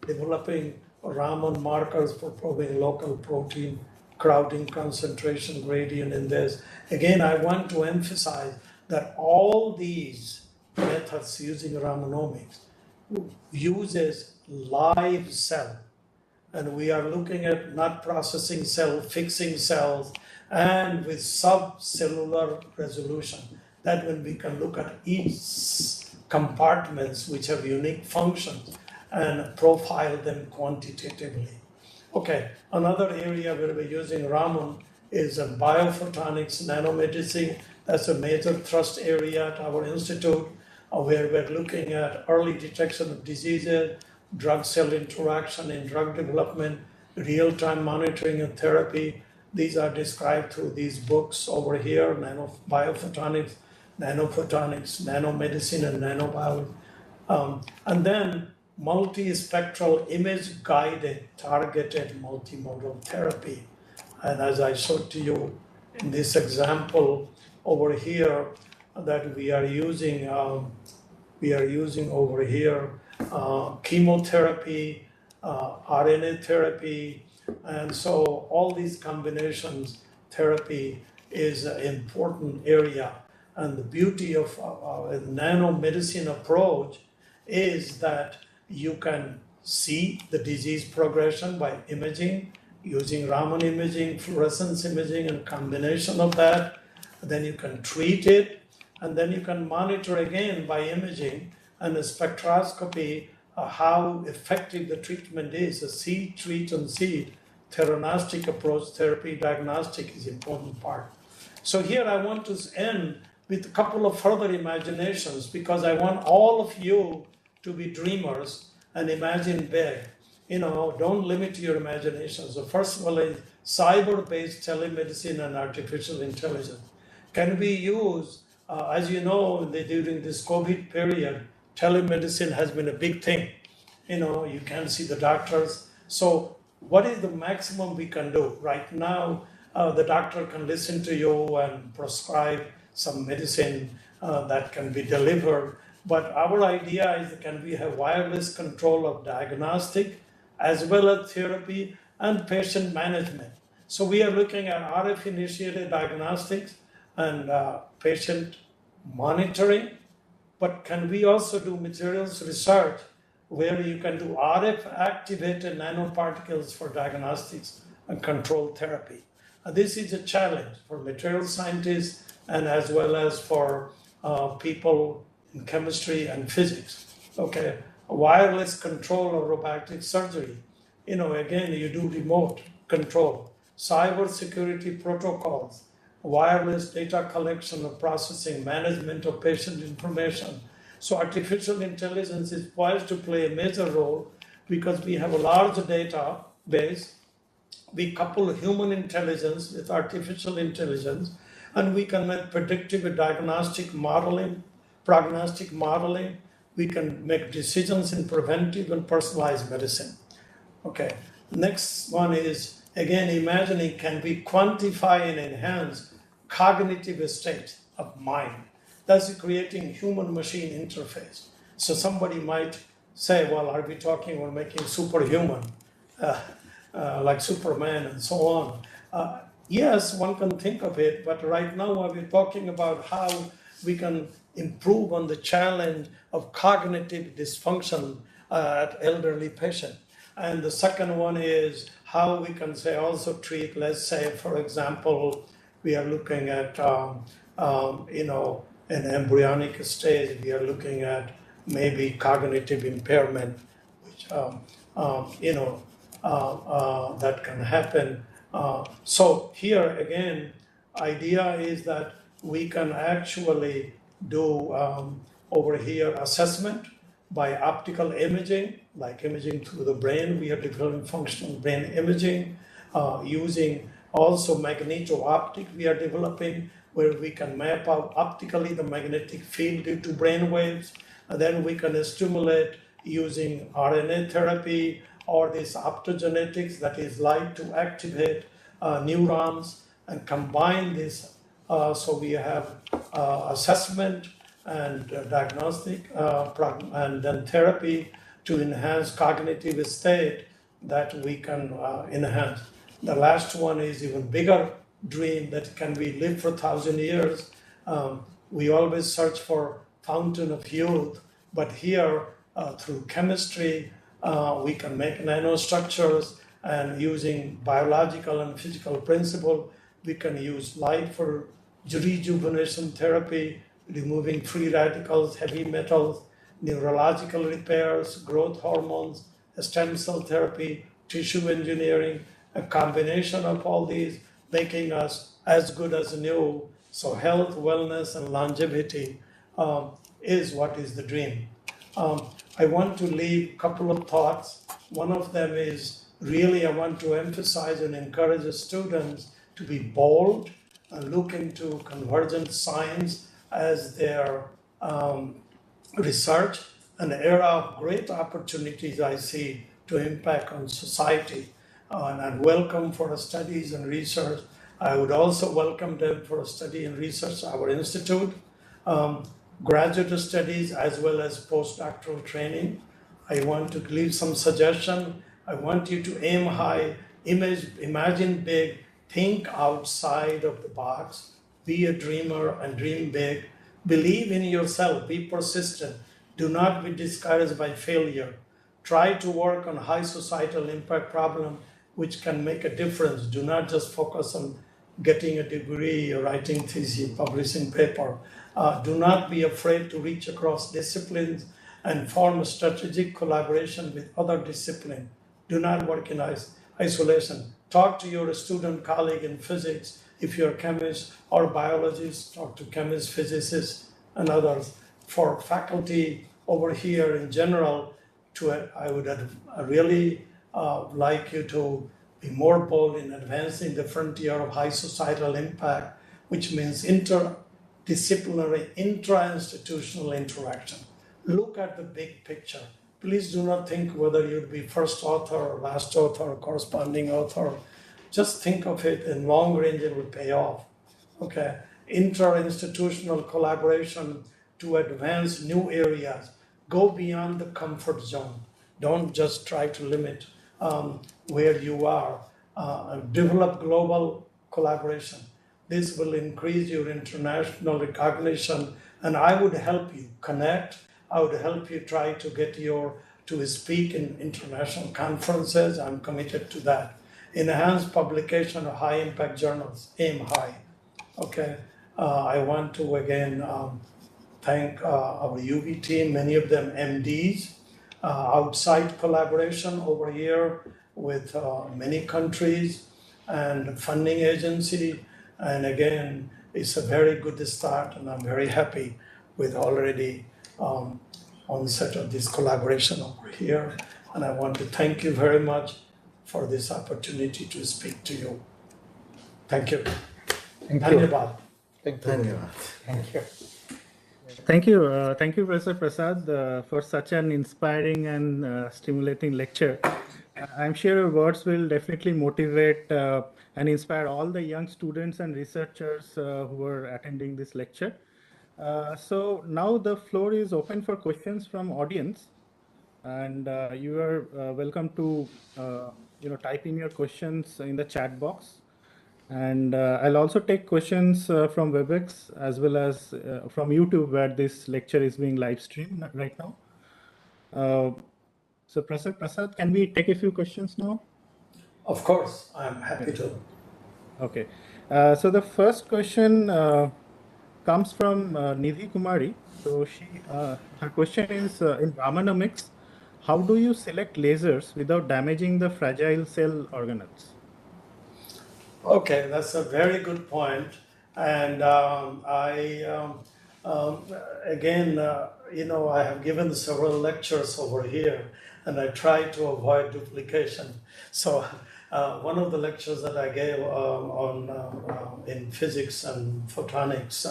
Speaker 5: developing Raman markers for probing local protein crowding concentration gradient in this. Again, I want to emphasize that all these methods using Ramanomics uses live cell. And we are looking at not processing cell, fixing cells, and with subcellular resolution. That when we can look at each compartments which have unique functions and profile them quantitatively. Okay, another area where we're using Raman is a Biophotonics Nanomedicine. That's a major thrust area at our institute, where we're looking at early detection of diseases, drug-cell interaction in drug development, real-time monitoring and therapy. These are described through these books over here, Biophotonics, Nanophotonics, Nanomedicine, and Nanobiology. And then multispectral image-guided targeted multimodal therapy. And as I showed to you in this example over here, that we are using over here chemotherapy, RNA therapy, and so all these combinations therapy is an important area. And the beauty of a nanomedicine approach is that you can see the disease progression by imaging, using Raman imaging, fluorescence imaging, and combination of that. Then you can treat it, and then you can monitor again by imaging and a spectroscopy how effective the treatment is. A seed, treat, and seed theranostic approach, therapy diagnostic is important part. So here I want to end with a couple of further imaginations, because I want all of you to be dreamers and imagine big. Don't limit your imagination. So first of all is cyber-based telemedicine and artificial intelligence. Can we use, as you know, during this COVID period, telemedicine has been a big thing. You can't see the doctors. So what is the maximum we can do? Right now, the doctor can listen to you and prescribe some medicine that can be delivered. But our idea is, can we have wireless control of diagnostic as well as therapy and patient management? So we are looking at RF-initiated diagnostics and patient monitoring. But can we also do materials research where you can do RF-activated nanoparticles for diagnostics and control therapy? This is a challenge for material scientists and as well as for people in chemistry and physics. Okay, wireless control of robotic surgery. Again, you do remote control, cyber security protocols, wireless data collection and processing, management of patient information. So artificial intelligence is poised to play a major role because we have a large database. We couple human intelligence with artificial intelligence, and we can make predictive diagnostic modeling, prognostic modeling. We can make decisions in preventive and personalized medicine. Okay, next one is, again, imagining, can we quantify and enhance cognitive state of mind? That's creating human-machine interface. So somebody might say, well, are we talking, we're making superhuman, like Superman and so on? Yes, one can think of it, but right now we're talking about how we can improve on the challenge of cognitive dysfunction at elderly patients. And the second one is how we can say also treat, let's say, for example, we are looking at, in embryonic stage, we are looking at maybe cognitive impairment, which, that can happen. So here again, idea is that we can actually do over here assessment by optical imaging, like imaging through the brain. We are developing functional brain imaging, using also magneto-optic we are developing, where we can map out optically the magnetic field due to brain waves. And then we can stimulate using RNA therapy or this optogenetics, that is light, to activate neurons and combine this. So we have assessment and diagnostic and then therapy to enhance cognitive state that we can enhance. The last one is even bigger dream, that can we live for 1,000 years. We always search for fountain of youth, but here through chemistry, we can make nanostructures, and using biological and physical principle, we can use light for rejuvenation therapy, removing free radicals, heavy metals, neurological repairs, growth hormones, stem cell therapy, tissue engineering, a combination of all these, making us as good as new. So health, wellness, and longevity is what is the dream. I want to leave a couple of thoughts. One of them is really I want to emphasize and encourage the students to be bold and look into convergent science as their research, an era of great opportunities I see to impact on society. And I'd welcome for studies and research. I would also welcome them for study and research at our institute, graduate studies as well as postdoctoral training. I want to leave some suggestion. I want you to aim high, imagine big, think outside of the box, be a dreamer and dream big. Believe in yourself, be persistent. Do not be discouraged by failure. Try to work on high societal impact problem which can make a difference. Do not just focus on getting a degree or writing thesis, publishing paper. Do not be afraid to reach across disciplines and form a strategic collaboration with other disciplines. Do not work in isolation. Talk to your student colleague in physics. If you're a chemist or biologist, talk to chemists, physicists, and others. For faculty over here in general, I would really like you to be more bold in advancing the frontier of high societal impact, which means interdisciplinary, intra-institutional interaction. Look at the big picture. Please do not think whether you'd be first author or last author or corresponding author. Just think of it in long range, it will pay off. Okay, inter-institutional collaboration to advance new areas. Go beyond the comfort zone. Don't just try to limit where you are. Develop global collaboration. This will increase your international recognition, and I would help you connect. I would help you try to get to speak in international conferences. I'm committed to that. Enhance publication of high impact journals, aim high. Okay, I want to again thank our UV team, many of them MDs, outside collaboration over here with many countries and funding agency. And again, it's a very good start, and I'm very happy with already onset of this collaboration over here. And I want to thank you very much for this opportunity to speak to you. Thank you.
Speaker 3: Thank you.
Speaker 5: Dhanyavad.
Speaker 3: Thank you. Thank you.
Speaker 6: Thank you, Professor Prasad, for such an inspiring and stimulating lecture. I'm sure your words will definitely motivate and inspire all the young students and researchers who are attending this lecture. So now the floor is open for questions from audience, and you are welcome to type in your questions in the chat box. And I'll also take questions from WebEx as well as from YouTube, where this lecture is being live streamed right now. So Professor Prasad, can we take a few questions now?
Speaker 5: Of course, I'm happy to.
Speaker 6: Okay. So the first question comes from Nidhi Kumari. So her question is, in Ramanomics, how do you select lasers without damaging the fragile cell organelles?
Speaker 5: Okay, that's a very good point. And again, I have given several lectures over here, and I try to avoid duplication. So one of the lectures that I gave in physics and photonics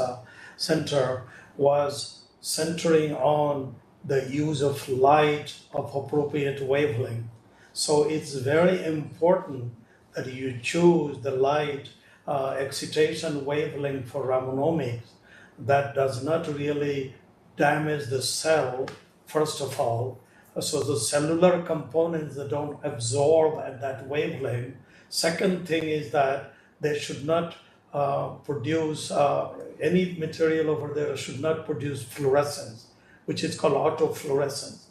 Speaker 5: center was centering on the use of light of appropriate wavelength. So it's very important that you choose the light excitation wavelength for Ramanomics that does not really damage the cell, first of all. So the cellular components that don't absorb at that wavelength. Second thing is that they should not produce, any material over there should not produce fluorescence, which is called autofluorescence,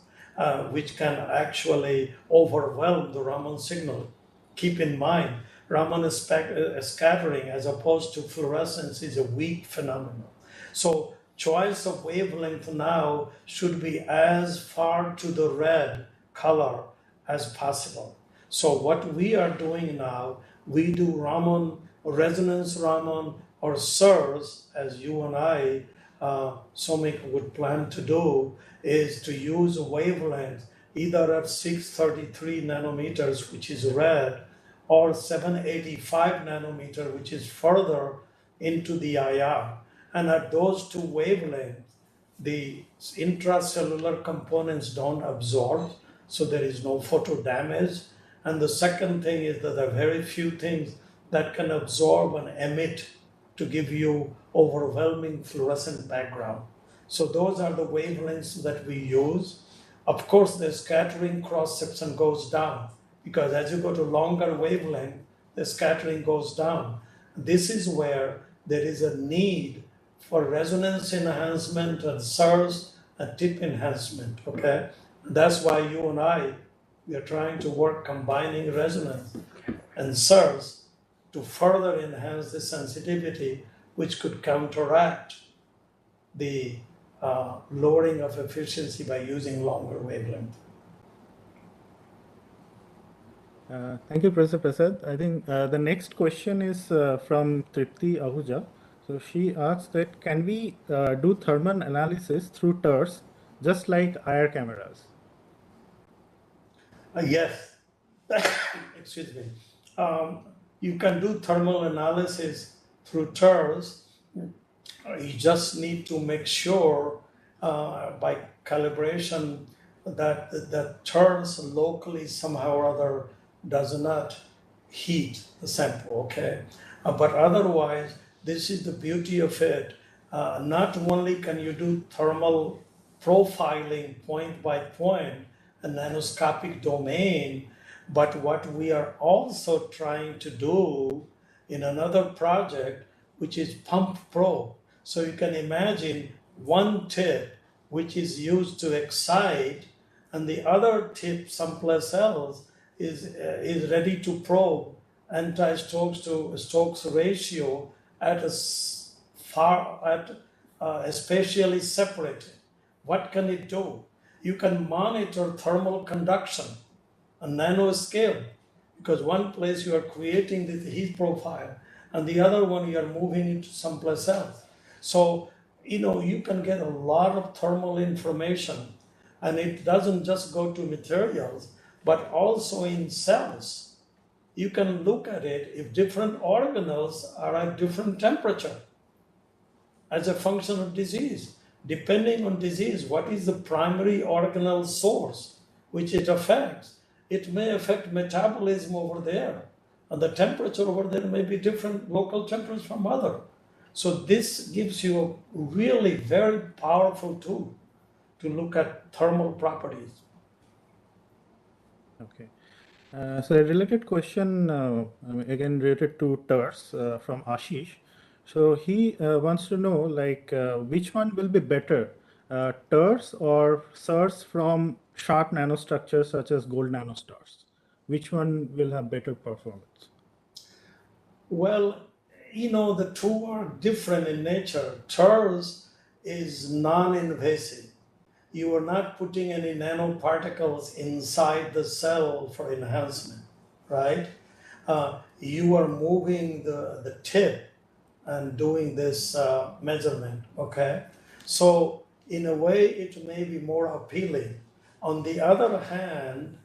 Speaker 5: which can actually overwhelm the Raman signal. Keep in mind, Raman scattering as opposed to fluorescence is a weak phenomenon. So choice of wavelength now should be as far to the red color as possible. So what we are doing now, we do Raman, resonance Raman, or SIRS, as you and I, Somik, would plan to do, is to use a wavelength either at 633 nanometers, which is red, or 785 nanometer, which is further into the IR. And at those two wavelengths, the intracellular components don't absorb, so there is no photo damage. And the second thing is that there are very few things that can absorb and emit to give you overwhelming fluorescent background. So those are the wavelengths that we use. Of course, the scattering cross-section goes down, because as you go to longer wavelength, the scattering goes down. This is where there is a need for resonance enhancement and SIRS and tip enhancement, okay? That's why you and I, we are trying to work combining resonance and SIRS to further enhance the sensitivity, which could counteract the lowering of efficiency by using longer wavelength.
Speaker 6: Thank you, Professor Prasad. I think the next question is from Tripti Ahuja. So she asks that, can we do thermal analysis through TERS, just like IR cameras?
Speaker 5: Yes, excuse me. You can do thermal analysis through TERS. You just need to make sure by calibration that the TERS locally somehow or other does not heat the sample, okay? But otherwise, this is the beauty of it. Not only can you do thermal profiling point by point, a nanoscopic domain, but what we are also trying to do in another project, which is pump probe. So you can imagine one tip which is used to excite, and the other tip someplace else is ready to probe anti-Stokes to Stokes ratio at a spatially separated. What can it do? You can monitor thermal conduction on nanoscale, because one place you are creating the heat profile and the other one you are moving it to someplace else. So, you can get a lot of thermal information, and it doesn't just go to materials, but also in cells. You can look at it if different organelles are at different temperature as a function of disease. Depending on disease, what is the primary organelle source which it affects? It may affect metabolism over there, and the temperature over there may be different local temperature from other. So this gives you a really very powerful tool to look at thermal properties.
Speaker 6: Okay. So a related question, again related to TERS from Ashish. So he wants to know, which one will be better, TERS or SIRS from sharp nanostructures such as gold nanostars? Which one will have better performance?
Speaker 5: Well, the two are different in nature. TERS is non-invasive. You are not putting any nanoparticles inside the cell for enhancement, right? You are moving the tip and doing this measurement, okay? So in a way, it may be more appealing. On the other hand,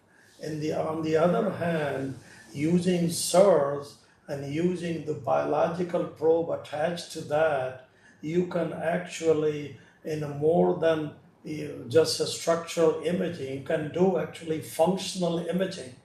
Speaker 5: using SIRS and using the biological probe attached to that, you can actually, in a more than just a structural imaging, you can do actually functional imaging.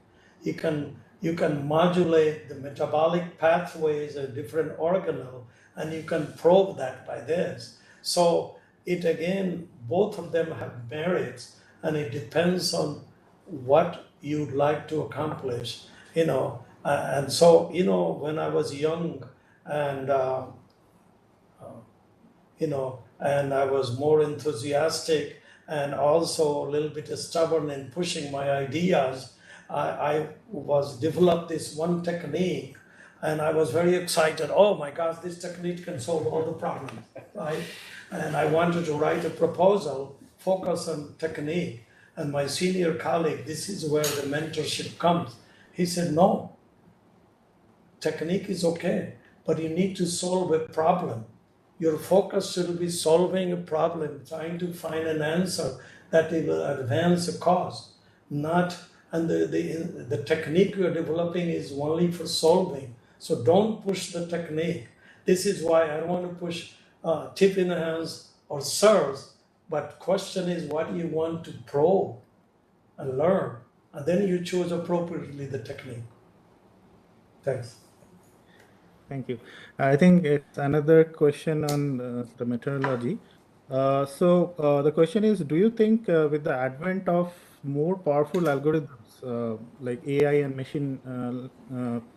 Speaker 5: You can modulate the metabolic pathways of different organelle, and you can probe that by this. So it again, both of them have merits, and it depends on what you'd like to accomplish. And so, you know, when I was young and, you know, and I was more enthusiastic and also a little bit stubborn in pushing my ideas, I was developed this one technique and I was very excited. Oh my gosh, this technique can solve all the problems, right? And I wanted to write a proposal, focus on technique. And my senior colleague, this is where the mentorship comes. He said, no, technique is okay, but you need to solve a problem. Your focus should be solving a problem, trying to find an answer that will advance a cause, not, and the technique you're developing is only for solving. So don't push the technique. This is why I don't want to push tip in the hands or serves, but question is what you want to probe and learn, and then you choose appropriately the technique. Thanks.
Speaker 6: Thank you. I think it's another question on the methodology. The question is, do you think with the advent of more powerful algorithms like AI and machine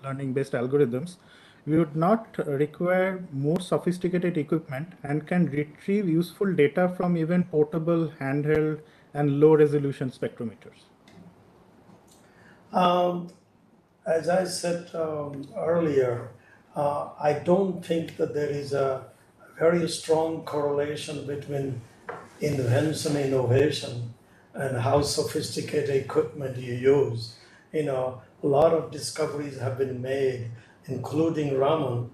Speaker 6: learning based algorithms, we would not require more sophisticated equipment and can retrieve useful data from even portable, handheld, and low resolution spectrometers?
Speaker 5: As I said earlier, I don't think that there is a very strong correlation between invention, innovation, and how sophisticated equipment you use. You know, a lot of discoveries have been made, including Raman,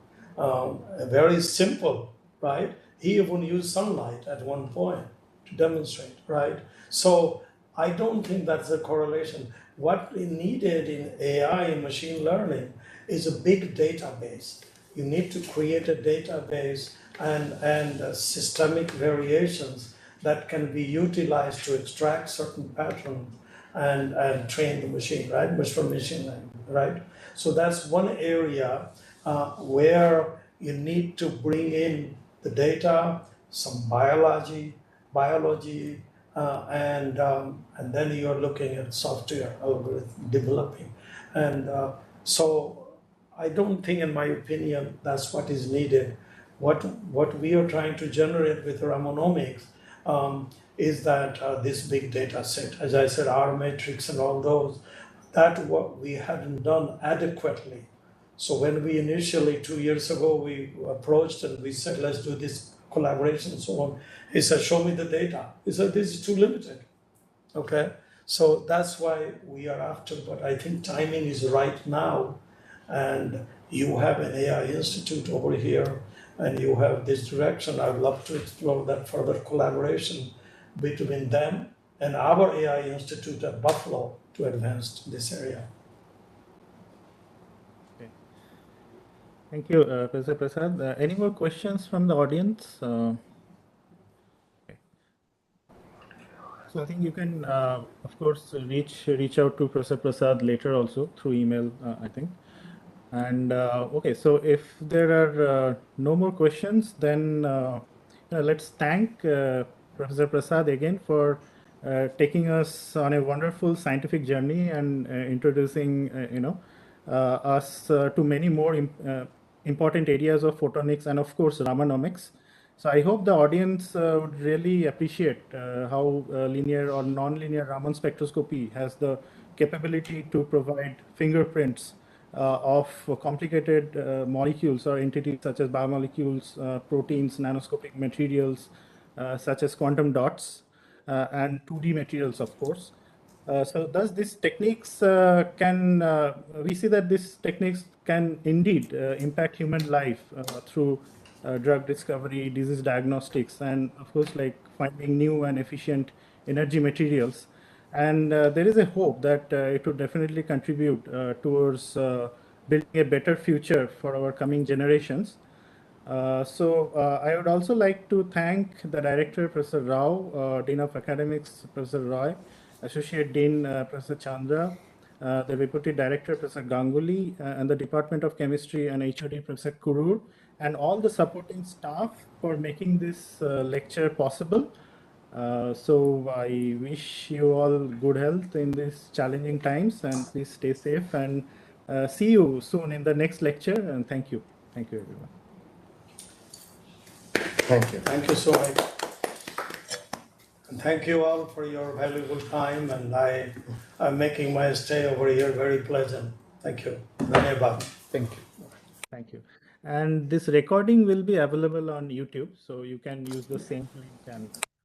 Speaker 5: very simple, right? He even used sunlight at one point to demonstrate, right? So I don't think that's a correlation. What is needed in AI and machine learning is a big database. You need to create a database and systemic variations that can be utilized to extract certain patterns and train the machine, right? From machine learning, right? So that's one area where you need to bring in the data, some biology, and then you're looking at software algorithm developing. And so I don't think, in my opinion, that's what is needed. What we are trying to generate with Ramanomics is that this big data set, as I said, R matrix and all those, that what we hadn't done adequately. So when we initially, 2 years ago, we approached and we said, let's do this collaboration and so on. He said, show me the data. He said, this is too limited. Okay, so that's why we are after, but I think timing is right now. And you have an AI institute over here, and you have this direction. I'd love to explore that further collaboration between them and our AI institute at Buffalo to advance this area.
Speaker 6: Okay. Thank you, Professor Prasad. Any more questions from the audience? Okay. So I think you can, of course, reach out to Professor Prasad later also through email, I think. And okay, so if there are no more questions, then let's thank Professor Prasad again for taking us on a wonderful scientific journey and introducing us to many more important areas of photonics and of course Ramanomics. So I hope the audience would really appreciate how linear or non-linear Raman spectroscopy has the capability to provide fingerprints of complicated molecules or entities such as biomolecules, proteins, nanoscopic materials, such as quantum dots, and 2D materials, of course. So thus these techniques we see that these techniques can indeed impact human life through drug discovery, disease diagnostics, and of course like finding new and efficient energy materials. And there is a hope that it would definitely contribute towards building a better future for our coming generations. I would also like to thank the Director, Professor Rao, Dean of Academics, Professor Roy, Associate Dean, Professor Chandra, the Deputy Director, Professor Ganguly, and the Department of Chemistry and HOD, Professor Kurur, and all the supporting staff for making this lecture possible. So I wish you all good health in these challenging times, and please stay safe and See you soon in the next lecture, and thank you. Thank you, everyone.
Speaker 7: Thank you.
Speaker 5: Thank you so much. And thank you all for your valuable time, and I'm making my stay over here very pleasant. Thank you. Dhanyabad.
Speaker 3: Thank you.
Speaker 6: Thank you. And this recording will be available on YouTube, so you can use the same link and